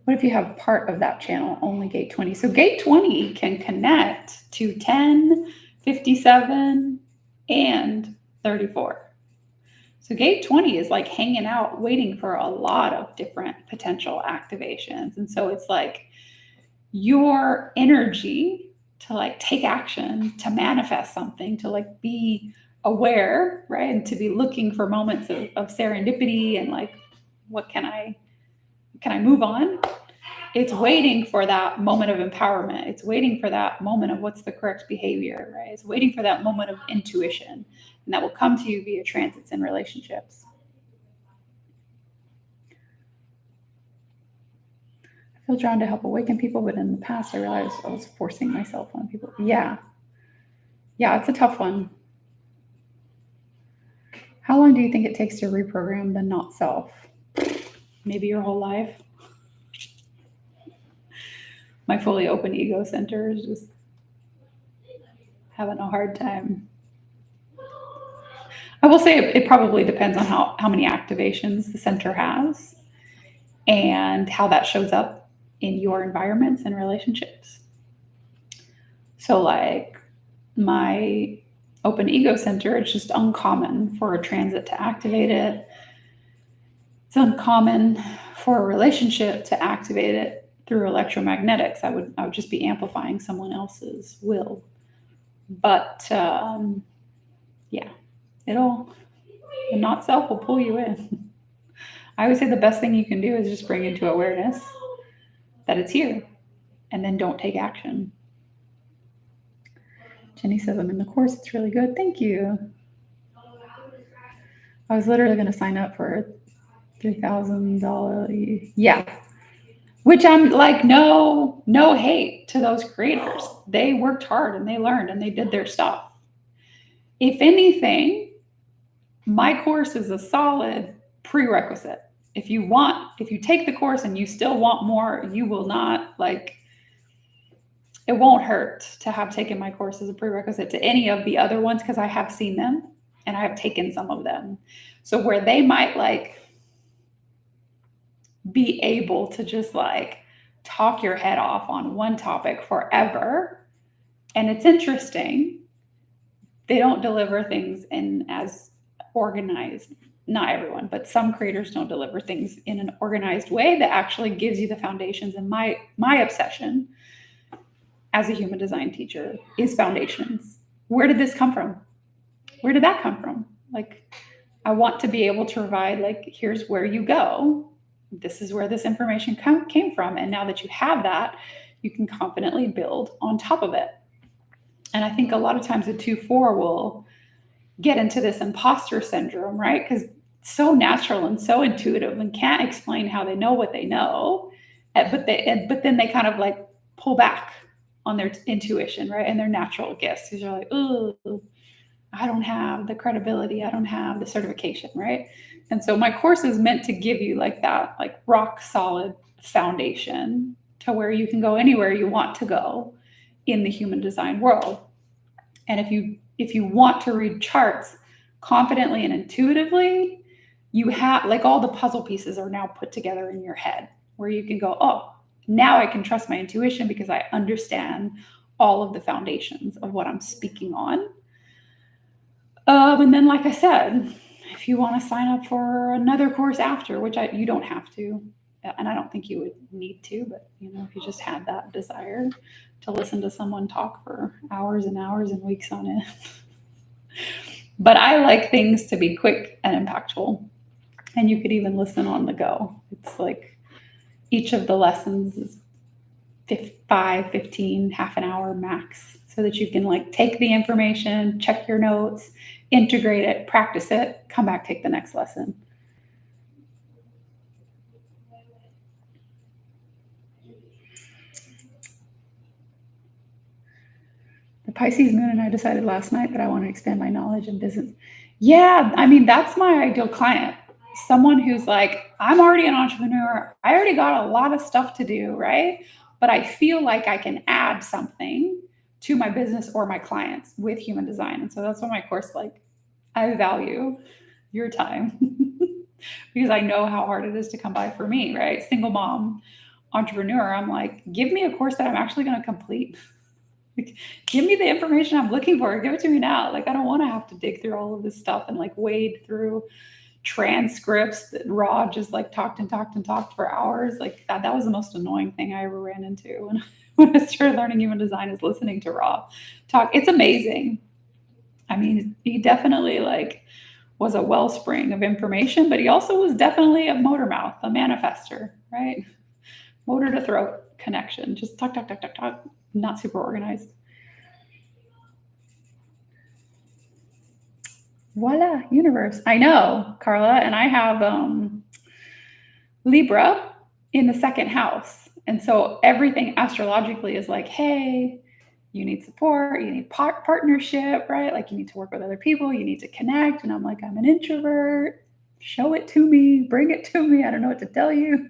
What if you have part of that channel only gate 20? So gate 20 can connect to 10, 57, and 34. So gate 20 is like hanging out, waiting for a lot of different potential activations. And so it's like your energy to like take action, to manifest something, to like be aware, right? And to be looking for moments of serendipity and like, what can I move on? It's waiting for that moment of empowerment. It's waiting for that moment of what's the correct behavior, right? It's waiting for that moment of intuition, and that will come to you via transits and relationships. I feel drawn to help awaken people, but in the past, I realized I was forcing myself on people. Yeah, it's a tough one. How long do you think it takes to reprogram the not self? Maybe your whole life. My fully open ego center is just having a hard time. I will say it probably depends on how many activations the center has and how that shows up in your environments and relationships. So like my open ego center, it's just uncommon for a transit to activate it. It's uncommon for a relationship to activate it through electromagnetics. I would just be amplifying someone else's will. But yeah, the not self will pull you in. I always say the best thing you can do is just bring into awareness that it's here, and then don't take action. Jenny says, I'm in the course. It's really good. Thank you. I was literally going to sign up for $3,000. Yeah. Which I'm like, no hate to those creators. They worked hard and they learned and they did their stuff. If anything, my course is a solid prerequisite. If you take the course and you still want more, you will not it won't hurt to have taken my course as a prerequisite to any of the other ones, because I have seen them and I have taken some of them. So where they might be able to just talk your head off on one topic forever, and it's interesting, they don't deliver things in as organized, not everyone, but some creators don't deliver things in an organized way that actually gives you the foundations. And my obsession as a human design teacher is foundations. Where did this come from? Where did that come from? I want to be able to provide, here's where you go. This is where this information came from. And now that you have that, you can confidently build on top of it. And I think a lot of times the 2-4 will get into this imposter syndrome, right? Because it's so natural and so intuitive and can't explain how they know what they know. But then they kind of pull back on their intuition, right? And their natural gifts. Because you're like, oh, I don't have the credibility. I don't have the certification, right? And so my course is meant to give you that rock solid foundation to where you can go anywhere you want to go in the human design world. And if you want to read charts confidently and intuitively, you have all the puzzle pieces are now put together in your head, where you can go, oh, now I can trust my intuition because I understand all of the foundations of what I'm speaking on. And then, like I said, if you want to sign up for another course after, which you don't have to, and I don't think you would need to, but if you just had that desire to listen to someone talk for hours and hours and weeks on it. But I like things to be quick and impactful, and you could even listen on the go. It's each of the lessons is 5, 15, half an hour max, so that you can take the information, check your notes, integrate it, practice it, come back, take the next lesson. The Pisces moon and I decided last night that I want to expand my knowledge in business. Yeah, I mean, that's my ideal client. Someone who's I'm already an entrepreneur. I already got a lot of stuff to do, right? But I feel like I can add something to my business or my clients with human design. And so that's why my course, I value your time because I know how hard it is to come by for me, right? Single mom, entrepreneur. I'm give me a course that I'm actually going to complete. Like, give me the information I'm looking for. Give it to me now. Like, I don't want to have to dig through all of this stuff and like wade through transcripts that Raw just like talked and talked and talked for hours. Like that was the most annoying thing I ever ran into when I started learning human design, is listening to Raw talk. It's amazing. I mean, he definitely like was a wellspring of information, but he also was definitely a motor mouth, a manifester, right? Motor to throat connection. Just talk, talk, talk, talk, talk. Not super organized. Voila, universe. I know, Carla, and I have Libra in the second house. And so everything astrologically is like, hey, you need support, you need partnership, right? Like you need to work with other people, you need to connect. And I'm like, I'm an introvert. Show it to me, bring it to me. I don't know what to tell you.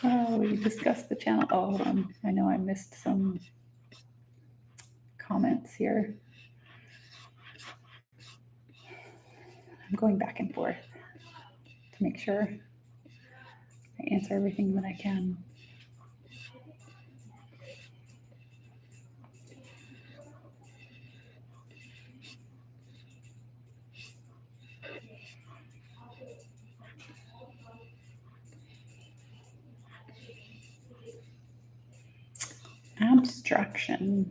Oh, we discussed the channel. Oh, hold on. I know I missed some comments here. I'm going back and forth to make sure I answer everything that I can. Abstraction.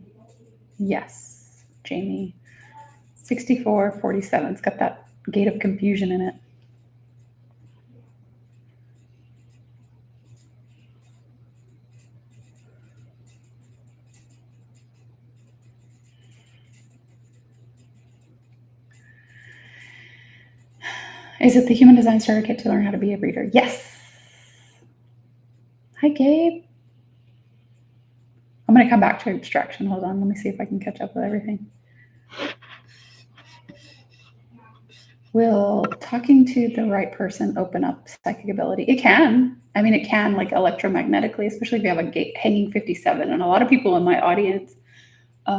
Yes, Jamie. 6447. It's got that gate of confusion in it. Is it the Human Design Starter Kit to learn how to be a reader? Yes. Hi, Gabe. I'm going to come back to abstraction. Hold on. Let me see if I can catch up with everything. Will talking to the right person open up psychic ability? It can. I mean, it can, like electromagnetically, especially if you have a gate hanging 57. And a lot of people in my audience,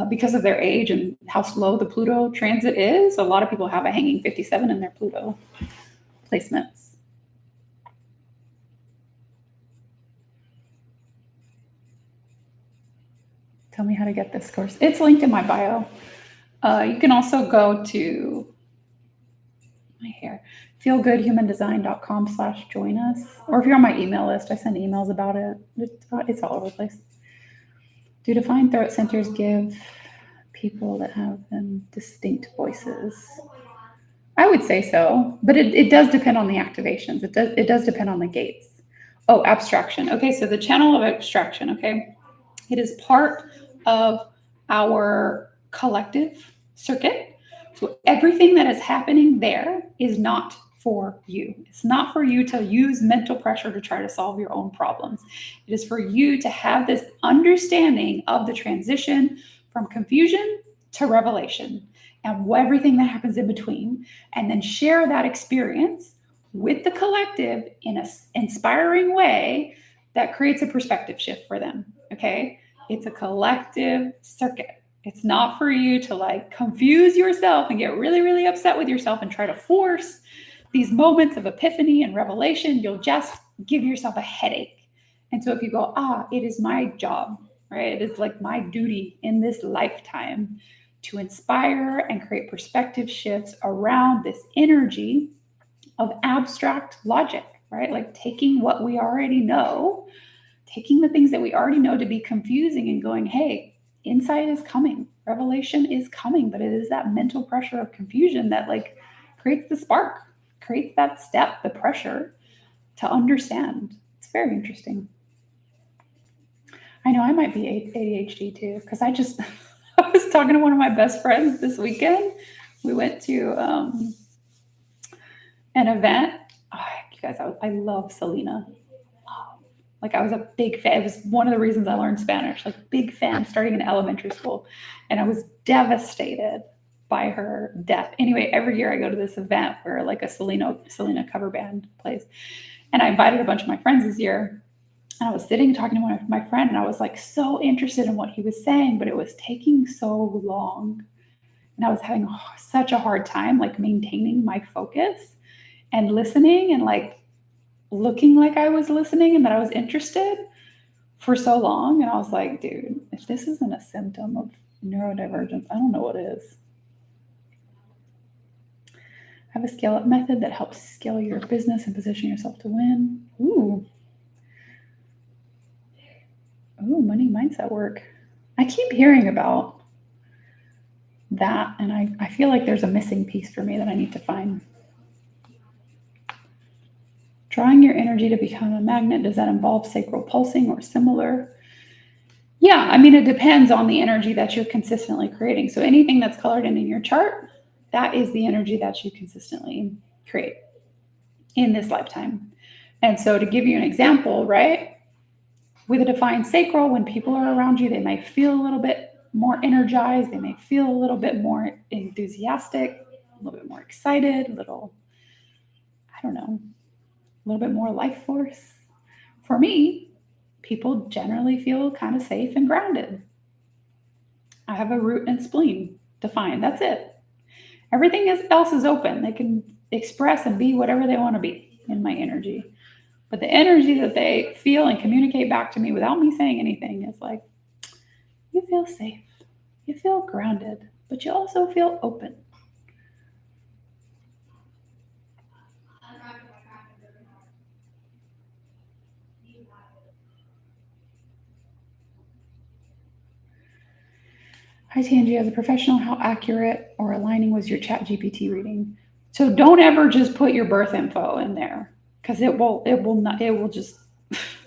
because of their age and how slow the Pluto transit is, a lot of people have a hanging 57 in their Pluto placements. Tell me how to get this course. It's linked in my bio. You can also go to my hair, feelgoodhumandesign.com/join us. Or if you're on my email list, I send emails about it. It's all over the place. Do defined throat centers give people that have them distinct voices? I would say so, but it does depend on the activations. It does depend on the gates. Oh, abstraction. Okay, so the channel of abstraction, okay, it is part of our collective circuit. So everything that is happening there is not for you. It's not for you to use mental pressure to try to solve your own problems. It is for you to have this understanding of the transition from confusion to revelation and everything that happens in between, and then share that experience with the collective in an inspiring way that creates a perspective shift for them, okay? It's a collective circuit. It's not for you to like confuse yourself and get really, really upset with yourself and try to force these moments of epiphany and revelation. You'll just give yourself a headache. And so if you go, it is my job, right? It is like my duty in this lifetime to inspire and create perspective shifts around this energy of abstract logic, right? Like taking what we already know, taking the things that we already know to be confusing and going, hey, insight is coming, revelation is coming, but it is that mental pressure of confusion that like creates the spark, creates that step, the pressure to understand. It's very interesting. I know I might be ADHD too, because I was talking to one of my best friends this weekend. We went to an event. Oh, you guys, I love Selena. Like I was a big fan. It was one of the reasons I learned Spanish, like big fan starting in elementary school. And I was devastated by her death. Anyway, every year I go to this event where like a Selena cover band plays. And I invited a bunch of my friends this year. And I was sitting talking to one of my friend, and I was like so interested in what he was saying, but it was taking so long. And I was having such a hard time like maintaining my focus and listening and like looking like I was listening and that I was interested for so long. And I was like, dude, if this isn't a symptom of neurodivergence, I don't know what is. I have a scale up method that helps scale your business and position yourself to win. Ooh, money mindset work. I keep hearing about that, and I feel like there's a missing piece for me that I need to find. Drawing your energy to become a magnet, does that involve sacral pulsing or similar? Yeah, I mean, it depends on the energy that you're consistently creating. So anything that's colored in your chart, that is the energy that you consistently create in this lifetime. And so to give you an example, right, with a defined sacral, when people are around you, they might feel a little bit more energized. They may feel a little bit more enthusiastic, a little bit more excited, a little, I don't know, a little bit more life force. For me, people generally feel kind of safe and grounded. I have a root and spleen defined. That's it. Everything else is open. They can express and be whatever they want to be in my energy. But the energy that they feel and communicate back to me without me saying anything is like, you feel safe, you feel grounded, but you also feel open. Hi, Tangi, as a professional, how accurate or aligning was your ChatGPT reading? So don't ever just put your birth info in there, because it will just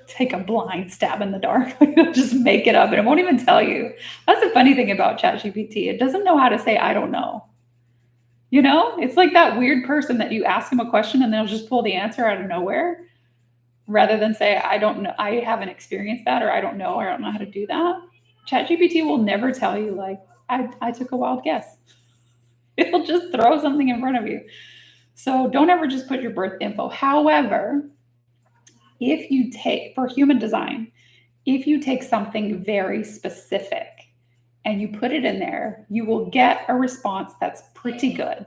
take a blind stab in the dark. It'll just make it up and it won't even tell you. That's the funny thing about ChatGPT. It doesn't know how to say, I don't know. You know, it's like that weird person that you ask them a question and they'll just pull the answer out of nowhere rather than say, I don't know, I haven't experienced that, or I don't know how to do that. ChatGPT will never tell you, like, I took a wild guess. It'll just throw something in front of you. So don't ever just put your birth info. However, if you take, for human design, if you take something very specific and you put it in there, you will get a response that's pretty good,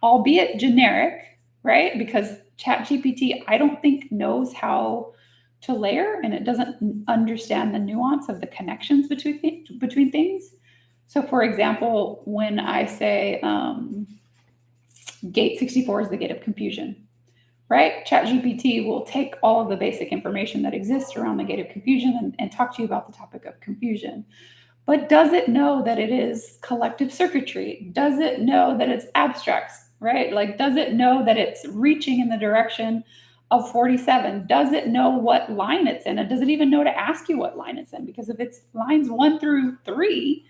albeit generic, right? Because ChatGPT, I don't think, knows how to layer, and it doesn't understand the nuance of the connections between things. So, for example, when I say gate 64 is the gate of confusion, right? ChatGPT will take all of the basic information that exists around the gate of confusion and talk to you about the topic of confusion. But does it know that it is collective circuitry? Does it know that it's abstracts, right? Like, does it know that it's reaching in the direction of 47? Does it know what line it's in? And does it even know to ask you what line it's in? Because if it's lines 1 through 3,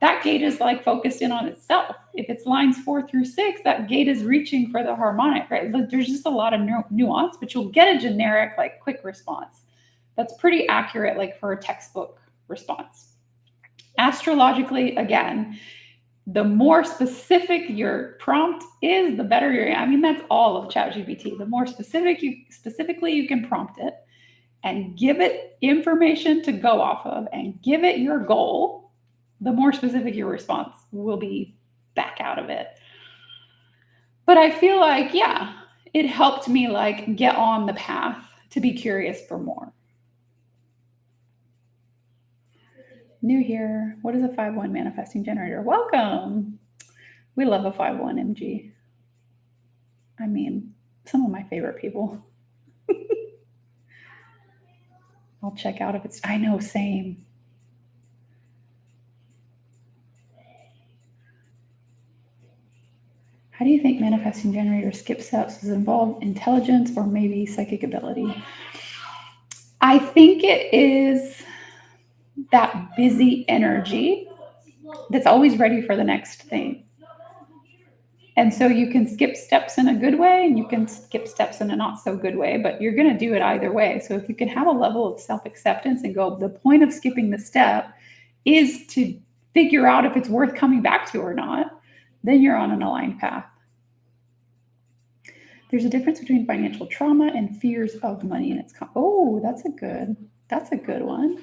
that gate is like focused in on itself. If it's lines 4 through 6, that gate is reaching for the harmonic, right? There's just a lot of nuance, but you'll get a generic, like, quick response that's pretty accurate, like for a textbook response. Astrologically, again, the more specific your prompt is, the better I mean, that's all of ChatGPT. The more specifically you can prompt it and give it information to go off of and give it your goal, the more specific your response will be back out of it. But I feel like, yeah, it helped me, like, get on the path to be curious for more. New here. What is a 5-1 manifesting generator? Welcome. We love a 5-1 MG. I mean, some of my favorite people. I'll check out if it's, I know, same. How do you think manifesting generator skip steps is involved intelligence or maybe psychic ability? I think it is that busy energy that's always ready for the next thing. And so you can skip steps in a good way and you can skip steps in a not so good way, but you're going to do it either way. So if you can have a level of self-acceptance and go, the point of skipping the step is to figure out if it's worth coming back to or not, then you're on an aligned path. There's a difference between financial trauma and fears of money, and it's oh, that's a good one.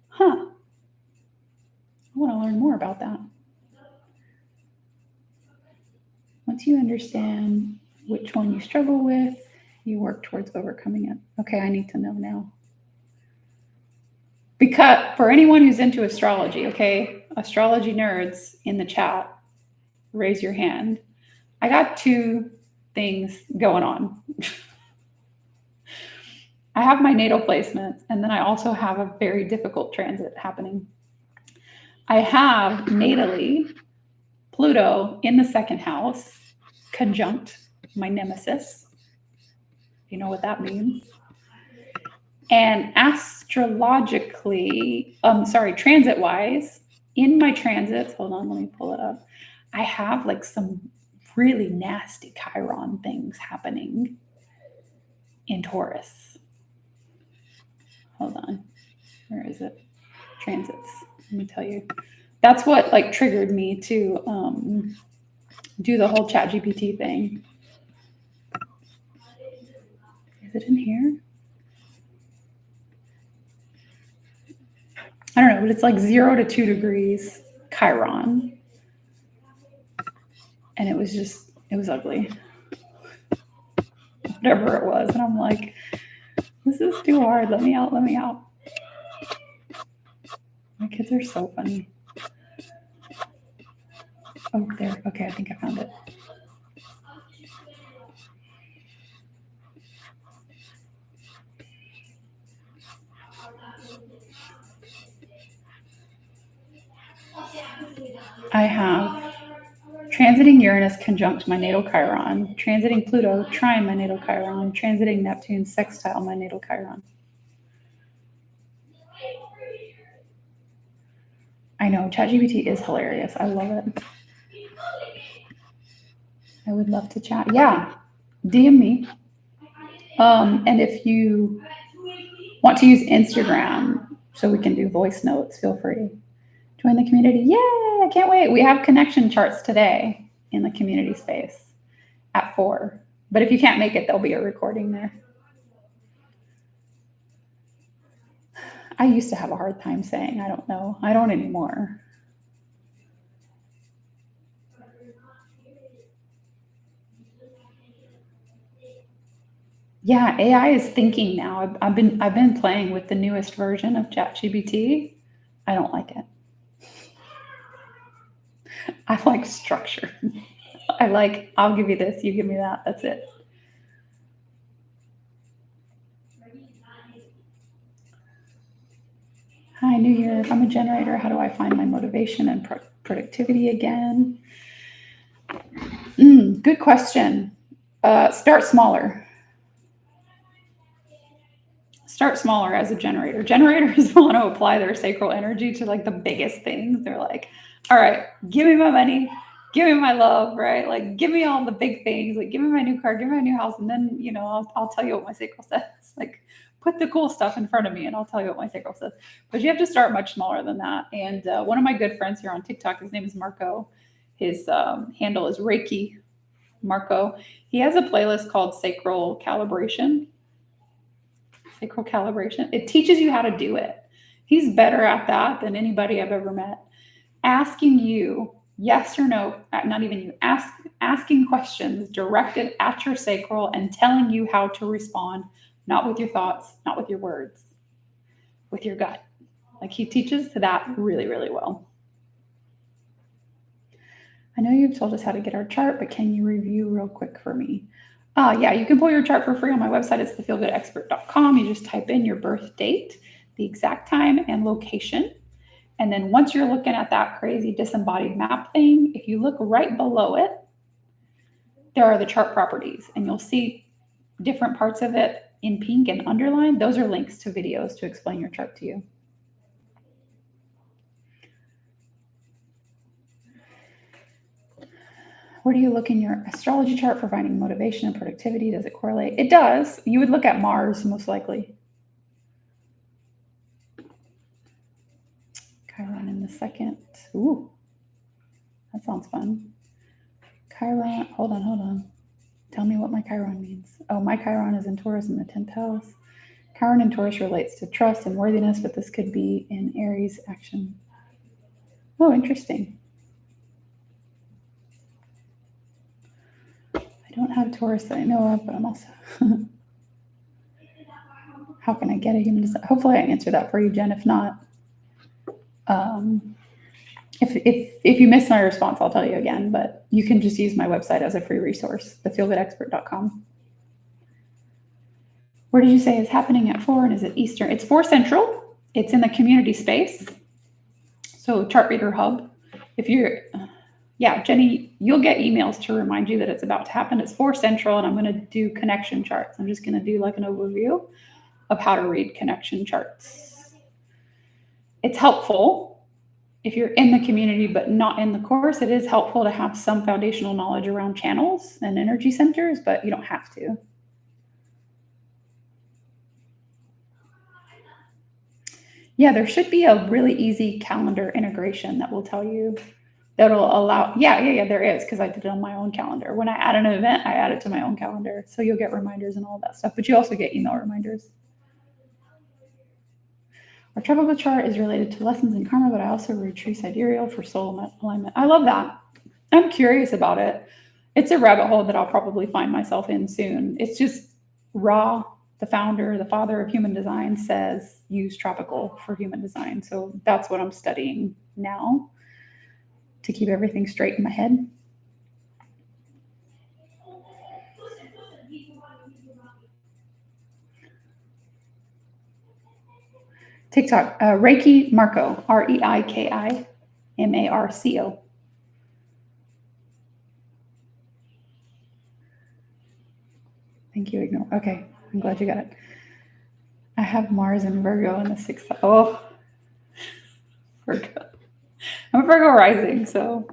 Huh. I want to learn more about that. Once you understand which one you struggle with, you work towards overcoming it. Okay, I need to know now. Because for anyone who's into astrology, okay, astrology nerds in the chat, raise your hand. I got two things going on. I have my natal placements, and then I also have a very difficult transit happening. I have natally Pluto in the second house, conjunct my nemesis. You know what that means? And astrologically, transit wise, in my transits, hold on, let me pull it up. I have like some really nasty Chiron things happening in Taurus. Hold on, where is it? Transits. Let me tell you. That's what like triggered me to do the whole ChatGPT thing. Is it in here? I don't know, but it's like 0 to 2 degrees Chiron. And it was ugly. Whatever it was. And I'm like, this is too hard. Let me out. My kids are so funny. Oh, there. Okay, I think I found it. I have transiting Uranus conjunct my natal Chiron, transiting Pluto trine my natal Chiron, transiting Neptune sextile my natal Chiron. I know, ChatGPT is hilarious. I love it. I would love to chat. Yeah, DM me. And if you want to use Instagram so we can do voice notes, feel free. Join the community. Yay, I can't wait. We have connection charts today in the community space at 4. But if you can't make it, there'll be a recording there. I used to have a hard time saying, I don't know. I don't anymore. Yeah, AI is thinking now. I've been playing with the newest version of ChatGPT. I don't like it. I like structure. I'll give you this, you give me that. That's it. Hi, New Year. If I'm a generator, how do I find my motivation and productivity again? Good question. Start smaller. Start smaller as a generator. Generators want to apply their sacral energy to like the biggest things. They're like, all right, give me my money, give me my love, right? Like, give me all the big things. Like, give me my new car, give me my new house, and then I'll tell you what my sacral says. Like, put the cool stuff in front of me, and I'll tell you what my sacral says. But you have to start much smaller than that. And one of my good friends here on TikTok, his name is Marco. His handle is Reiki Marco. He has a playlist called Sacral Calibration. It teaches you how to do it. He's better at that than anybody I've ever met. Asking you yes or no, not even you, asking questions directed at your sacral and telling you how to respond, not with your thoughts, not with your words, with your gut. Like, he teaches that really, really well. I know you've told us how to get our chart, but can you review real quick for me? Yeah, you can pull your chart for free on my website. It's thefeelgoodexpert.com. You just type in your birth date, the exact time and location. And then once you're looking at that crazy disembodied map thing, if you look right below it, there are the chart properties, and you'll see different parts of it in pink and underlined. Those are links to videos to explain your chart to you. Where do you look in your astrology chart for finding motivation and productivity? Does it correlate? It does. You would look at Mars most likely. Chiron in the second. Ooh, that sounds fun. Chiron, hold on. Tell me what my Chiron means. Oh, my Chiron is in Taurus in the 10th house. Chiron in Taurus relates to trust and worthiness, but this could be in Aries action. Oh, interesting. I don't have Taurus that I know of, but I'm also... How can I get a human design? Hopefully I answered that for you, Jen. If not, if you missed my response, I'll tell you again, but you can just use my website as a free resource, thefeelgoodexpert.com. Where did you say is happening at 4? And is it Eastern? It's 4 Central. It's in the community space. So Chart Reader Hub. If you're, yeah, Jenny, you'll get emails to remind you that it's about to happen. It's 4 Central, and I'm going to do connection charts. I'm just going to do like an overview of how to read connection charts. It's helpful if you're in the community but not in the course. It is helpful to have some foundational knowledge around channels and energy centers, but you don't have to. Yeah, there should be a really easy calendar integration that will tell you, that'll allow, yeah, there is, because I did it on my own calendar. When I add an event, I add it to my own calendar. So you'll get reminders and all that stuff, but you also get email reminders. Our tropical chart is related to lessons in karma, but I also read true sidereal for soul alignment. I love that. I'm curious about it. It's a rabbit hole that I'll probably find myself in soon. It's just Ra, the founder, the father of human design, says use tropical for human design. So that's what I'm studying now to keep everything straight in my head. TikTok, Reiki Marco, REIKI MARCO. Thank you, Ignore. Okay, I'm glad you got it. I have Mars and Virgo in the 6th. Oh, Virgo. I'm a Virgo rising, so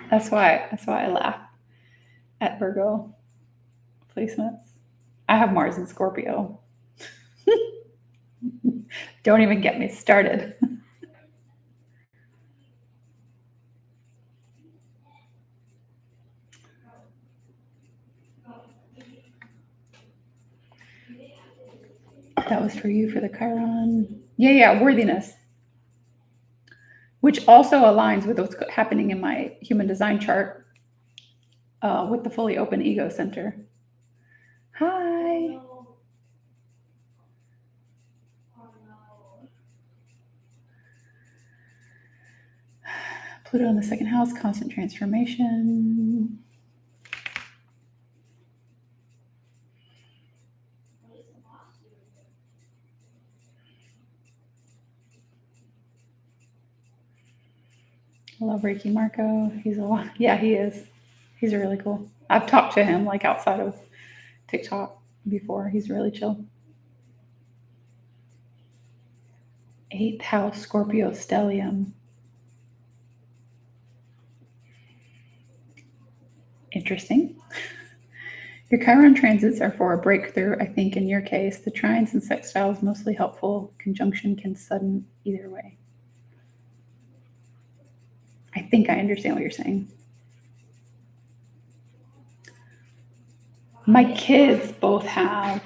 that's why I laugh at Virgo placements. I have Mars in Scorpio. Don't even get me started. That was for you for the Chiron. Yeah, worthiness. Which also aligns with what's happening in my human design chart with the fully open ego center. Hi. Pluto in the 2nd house, constant transformation. I love Reiki Marco. He's a lot. Yeah, he is. He's really cool. I've talked to him like outside of TikTok before. He's really chill. 8th house, Scorpio stellium. Interesting. Your Chiron transits are for a breakthrough. I think in your case, the trines and sextiles mostly helpful. Conjunction can sudden either way. I think I understand what you're saying. My kids both have,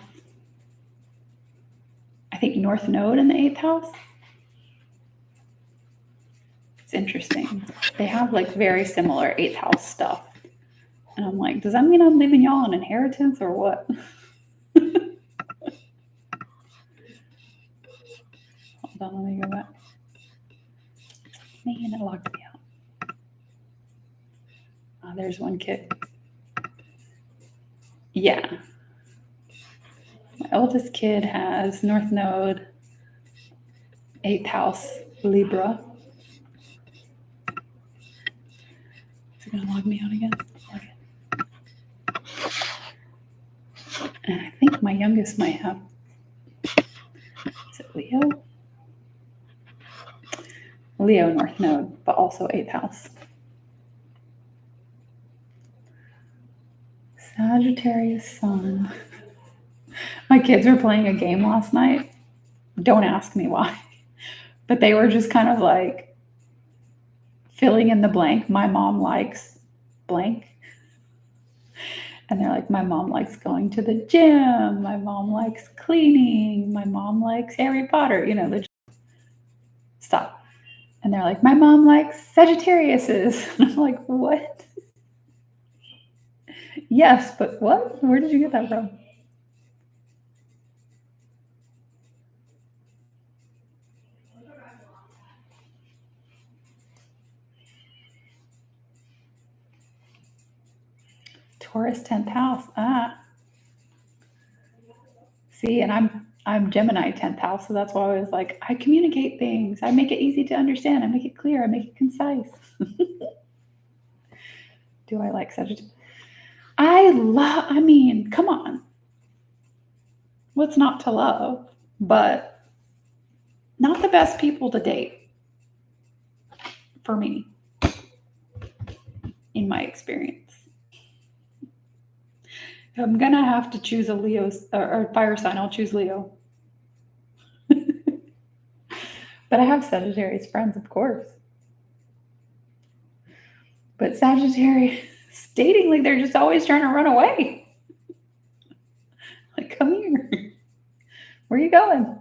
I think, North Node in the 8th house. It's interesting. They have like very similar 8th house stuff. And I'm like, does that mean I'm leaving y'all an inheritance or what? Hold on, let me go back. Man, it locked me out. Oh, there's one kid. Yeah. My oldest kid has North Node, 8th house, Libra. Is it going to log me out again? Okay. And I think my youngest might have, is it Leo? Leo North Node, but also 8th house. Sagittarius Sun. My kids were playing a game last night. Don't ask me why. But they were just kind of like filling in the blank. My mom likes blank. And they're like, my mom likes going to the gym. My mom likes cleaning. My mom likes Harry Potter. You know, stop. And they're like, my mom likes Sagittariuses. And I'm like, what? Yes, but what? Where did you get that from? Taurus 10th house. See, and I'm Gemini 10th house, so that's why I was like, I communicate things. I make it easy to understand. I make it clear. I make it concise. Do I like Sagittarius? I mean, come on. What's not to love? But not the best people to date for me, in my experience. If I'm gonna have to choose a Leo or fire sign, I'll choose Leo. But I have Sagittarius friends, of course. But Sagittarius dating, like they're just always trying to run away. Like, come here. Where are you going?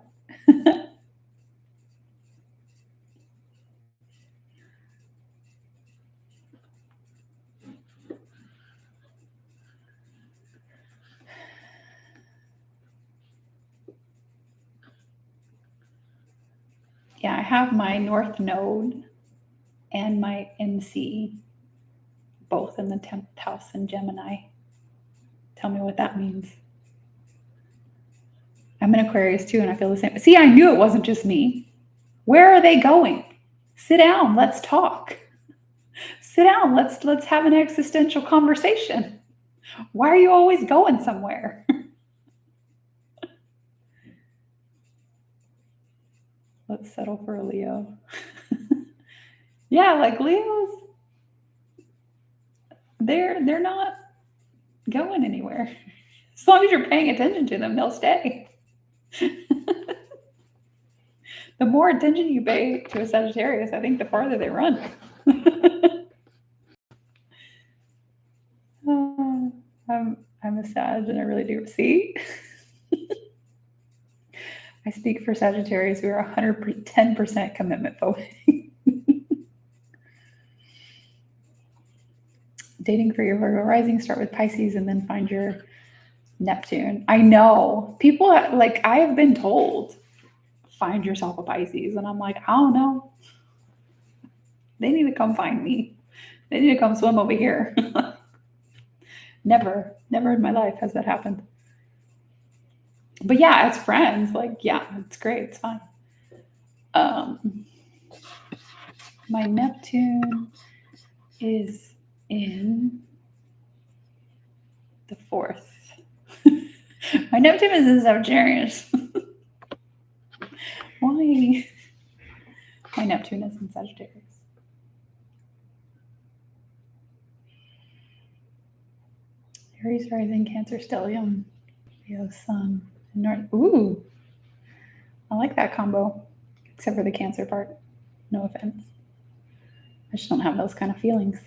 Yeah, I have my North Node and my MC both in the 10th house in Gemini. Tell me what that means. I'm an Aquarius too, and I feel the same. See, I knew it wasn't just me. Where are they going? Sit down. Let's talk. Sit down. Let's have an existential conversation. Why are you always going somewhere? Let's settle for a Leo. Yeah, like Leos, they're not going anywhere. As long as you're paying attention to them, they'll stay. The more attention you pay to a Sagittarius, I think the farther they run. I'm a Sag, and I really do. See? I speak for Sagittarius. We are 110% commitment phobic. Dating for your Virgo rising, start with Pisces and then find your Neptune. I know. People, like, I have been told, find yourself a Pisces. And I'm like, I don't know. They need to come find me. They need to come swim over here. Never in my life has that happened. But yeah, as friends, like, yeah, it's great. It's fine. My Neptune is in the 4th. My Neptune is in Sagittarius. Why? My Neptune is in Sagittarius. Aries rising, Cancer stellium, Leo sun, and North. Ooh, I like that combo, except for the Cancer part. No offense. I just don't have those kind of feelings.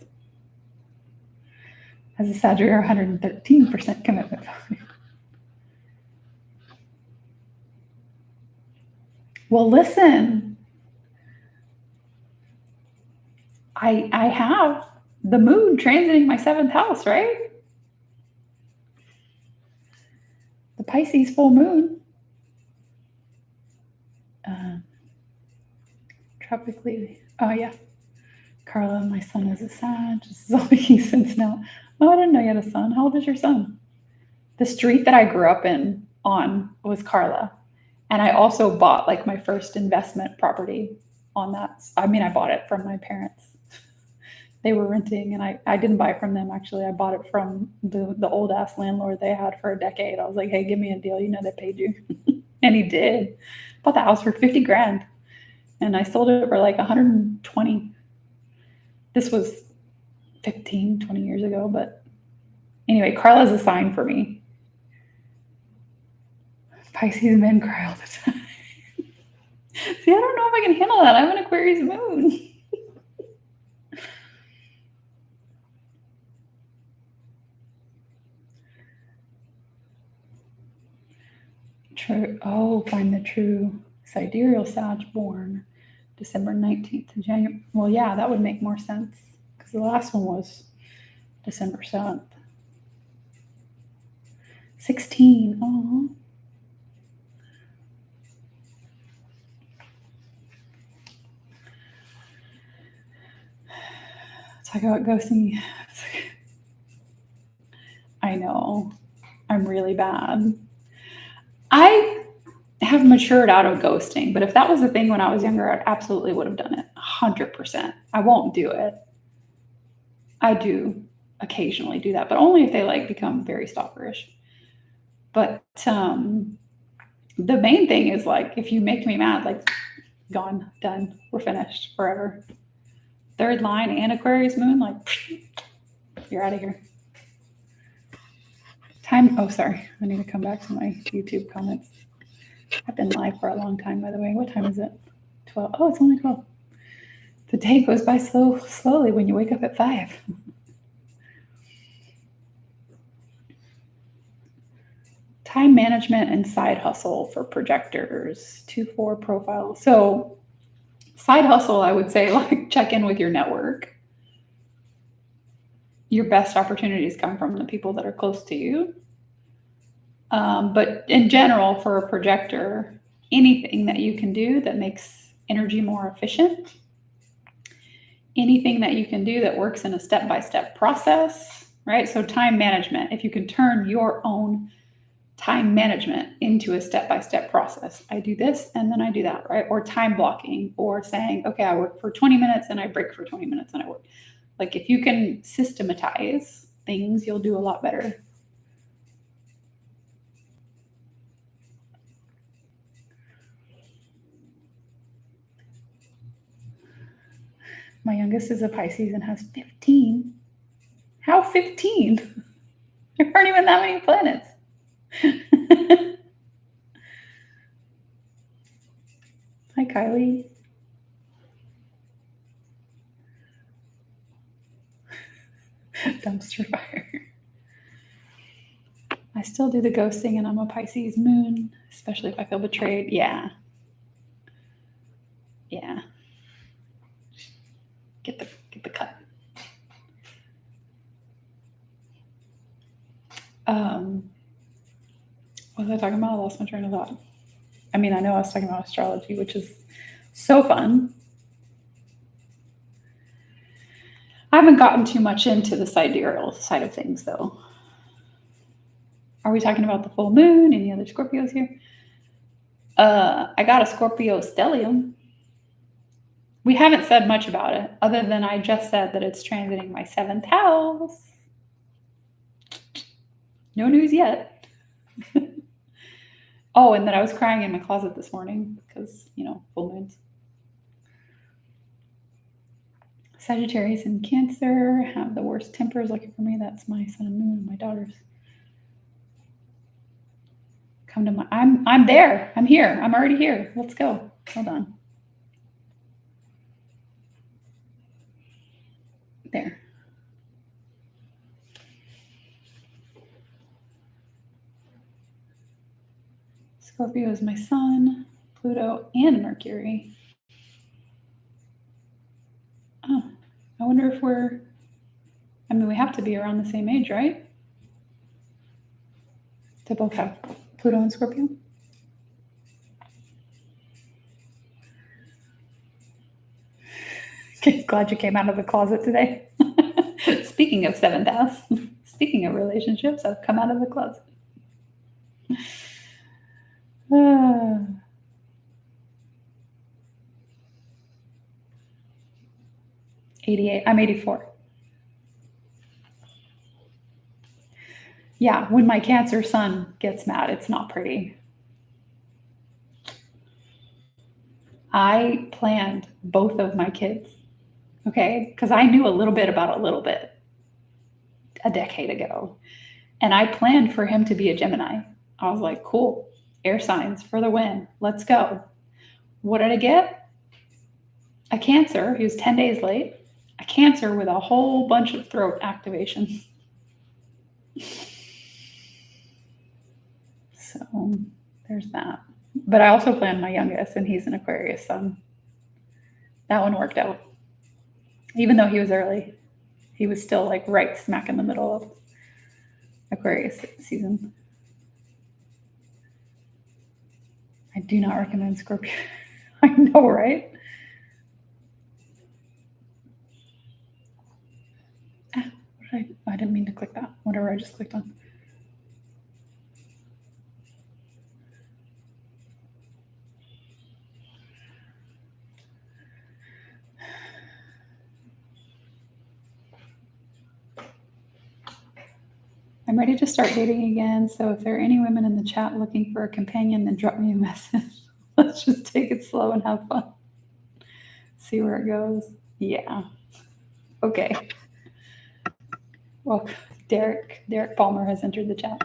As a Sagittarius, 113% commitment. Well, listen, I have the moon transiting my 7th house, right? The Pisces full moon. Tropically, oh yeah. Carla, my son is a Sag. This is all making sense now. Oh, I didn't know you had a son. How old is your son? The street that I grew up on was Carla. And I also bought like my first investment property on that. I mean, I bought it from my parents. They were renting, and I didn't buy it from them, actually. I bought it from the old ass landlord they had for a decade. I was like, hey, give me a deal. You know they paid you. And he did. Bought the house for 50 grand. And I sold it for like 120. This was 15, 20 years ago. But anyway, Carla's a sign for me. Pisces men cry all the time. See, I don't know if I can handle that. I have an Aquarius moon. True. Oh, find the true sidereal Sag born December 19th to January. Well, yeah, that would make more sense because the last one was December 7th. 16. Oh. Talk about ghosting. I know. I'm really bad. I have matured out of ghosting, but if that was a thing when I was younger, I absolutely would have done it 100%. I won't do it. I do occasionally do that, but only if they like become very stalkerish. But the main thing is like, if you make me mad, like, gone, done, we're finished forever. Third line and Aquarius moon, like, you're out of here. Time. Oh, sorry. I need to come back to my YouTube comments. I've been live for a long time, by the way. What time is it? 12. Oh, it's only 12. The day goes by slowly when you wake up at 5. Time management and side hustle for projectors, 2-4 profile. So side hustle, I would say, like, check in with your network. Your best opportunities come from the people that are close to you. But in general, for a projector, anything that you can do that makes energy more efficient, anything that you can do that works in a step-by-step process, right? So time management, if you can turn your own time management into a step-by-step process. I do this and then I do that, right? Or time blocking, or saying, okay, I work for 20 minutes and I break for 20 minutes and I work. Like, if you can systematize things, you'll do a lot better. My youngest is a Pisces and has 15. How 15? There aren't even that many planets. Hi, Kylie. Dumpster fire. I still do the ghosting, and I'm a Pisces moon, especially if I feel betrayed. Yeah. Yeah. Get the cut. What was I talking about? I lost my train of thought. I mean, I know I was talking about astrology, which is so fun. I haven't gotten too much into the sidereal side of things, though. Are we talking about the full moon? Any other Scorpios here? I got a Scorpio stellium. We haven't said much about it, other than I just said that it's transiting my 7th house. No news yet. Oh, and that I was crying in my closet this morning because, full moons. Sagittarius and Cancer have the worst tempers. Lucky for me, that's my sun and moon and my daughters. Come to my. I'm there. I'm here. I'm already here. Let's go. Hold on. There. Scorpio is my sun, Pluto, and Mercury. Oh, I wonder if we have to be around the same age, right? To both have Pluto and Scorpio. Glad you came out of the closet today. Speaking of 7th house, speaking of relationships, I've come out of the closet. 88. I'm 84. Yeah, when my Cancer sun gets mad, it's not pretty. I planned both of my kids, okay? Because I knew a little bit about a little bit a decade ago. And I planned for him to be a Gemini. I was like, cool, air signs for the win. Let's go. What did I get? A Cancer. He was 10 days late. A Cancer with a whole bunch of throat activations. So there's that. But I also planned my youngest, and he's an Aquarius sun. That one worked out. Even though he was early, he was still like right smack in the middle of Aquarius season. I do not recommend Scorpio. I know, right? I didn't mean to click that. Whatever I just clicked on. I'm ready to start dating again. So if there are any women in the chat looking for a companion, then drop me a message. Let's just take it slow and have fun. See where it goes. Yeah. Okay. Well, Derek Palmer has entered the chat.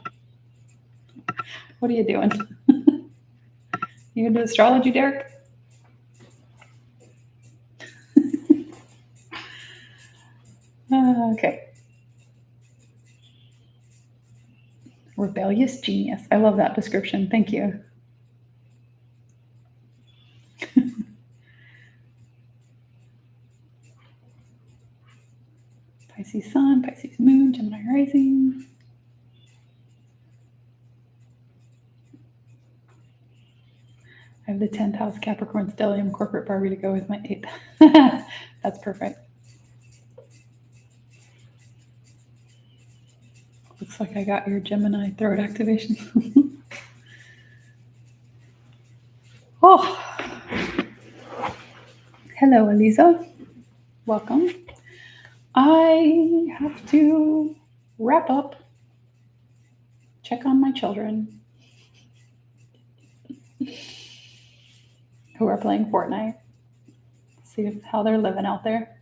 What are you doing? You into astrology, Derek? Okay. Rebellious genius. I love that description. Thank you. Pisces sun, Pisces moon, Gemini rising. I have the 10th house Capricorn stellium corporate Barbie to go with my 8th. That's perfect. Looks like I got your Gemini throat activation. Oh, hello, Eliza. Welcome. I have to wrap up, check on my children who are playing Fortnite, see how they're living out there.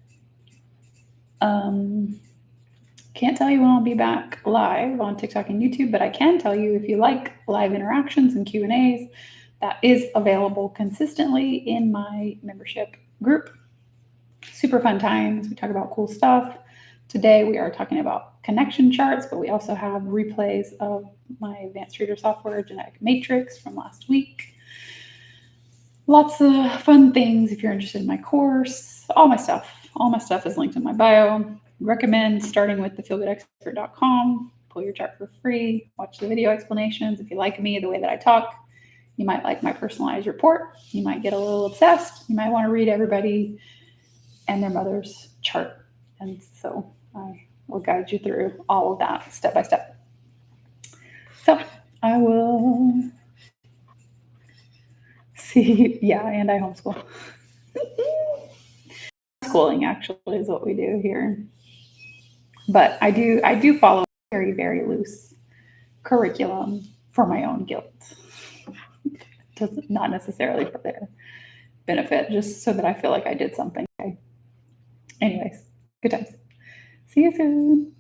Can't tell you when I'll be back live on TikTok and YouTube, but I can tell you if you like live interactions and Q&As, that is available consistently in my membership group. Super fun times. We talk about cool stuff. Today we are talking about connection charts, but we also have replays of my advanced reader software genetic matrix from last week. Lots of fun things if you're interested in my course. All my stuff is linked in my bio. Recommend starting with thefeelgoodexpert.com. Pull your chart for free. Watch the video explanations. If you like me, the way that I talk, you might like my personalized report. You might get a little obsessed. You might want to read everybody and their mother's chart. And so I will guide you through all of that step by step. So I will see. Yeah, and I homeschool. Schooling actually is what we do here. But I do follow a very, very loose curriculum for my own guilt. Not necessarily for their benefit, just so that I feel like I did something. Okay. Anyways, good times. See you soon.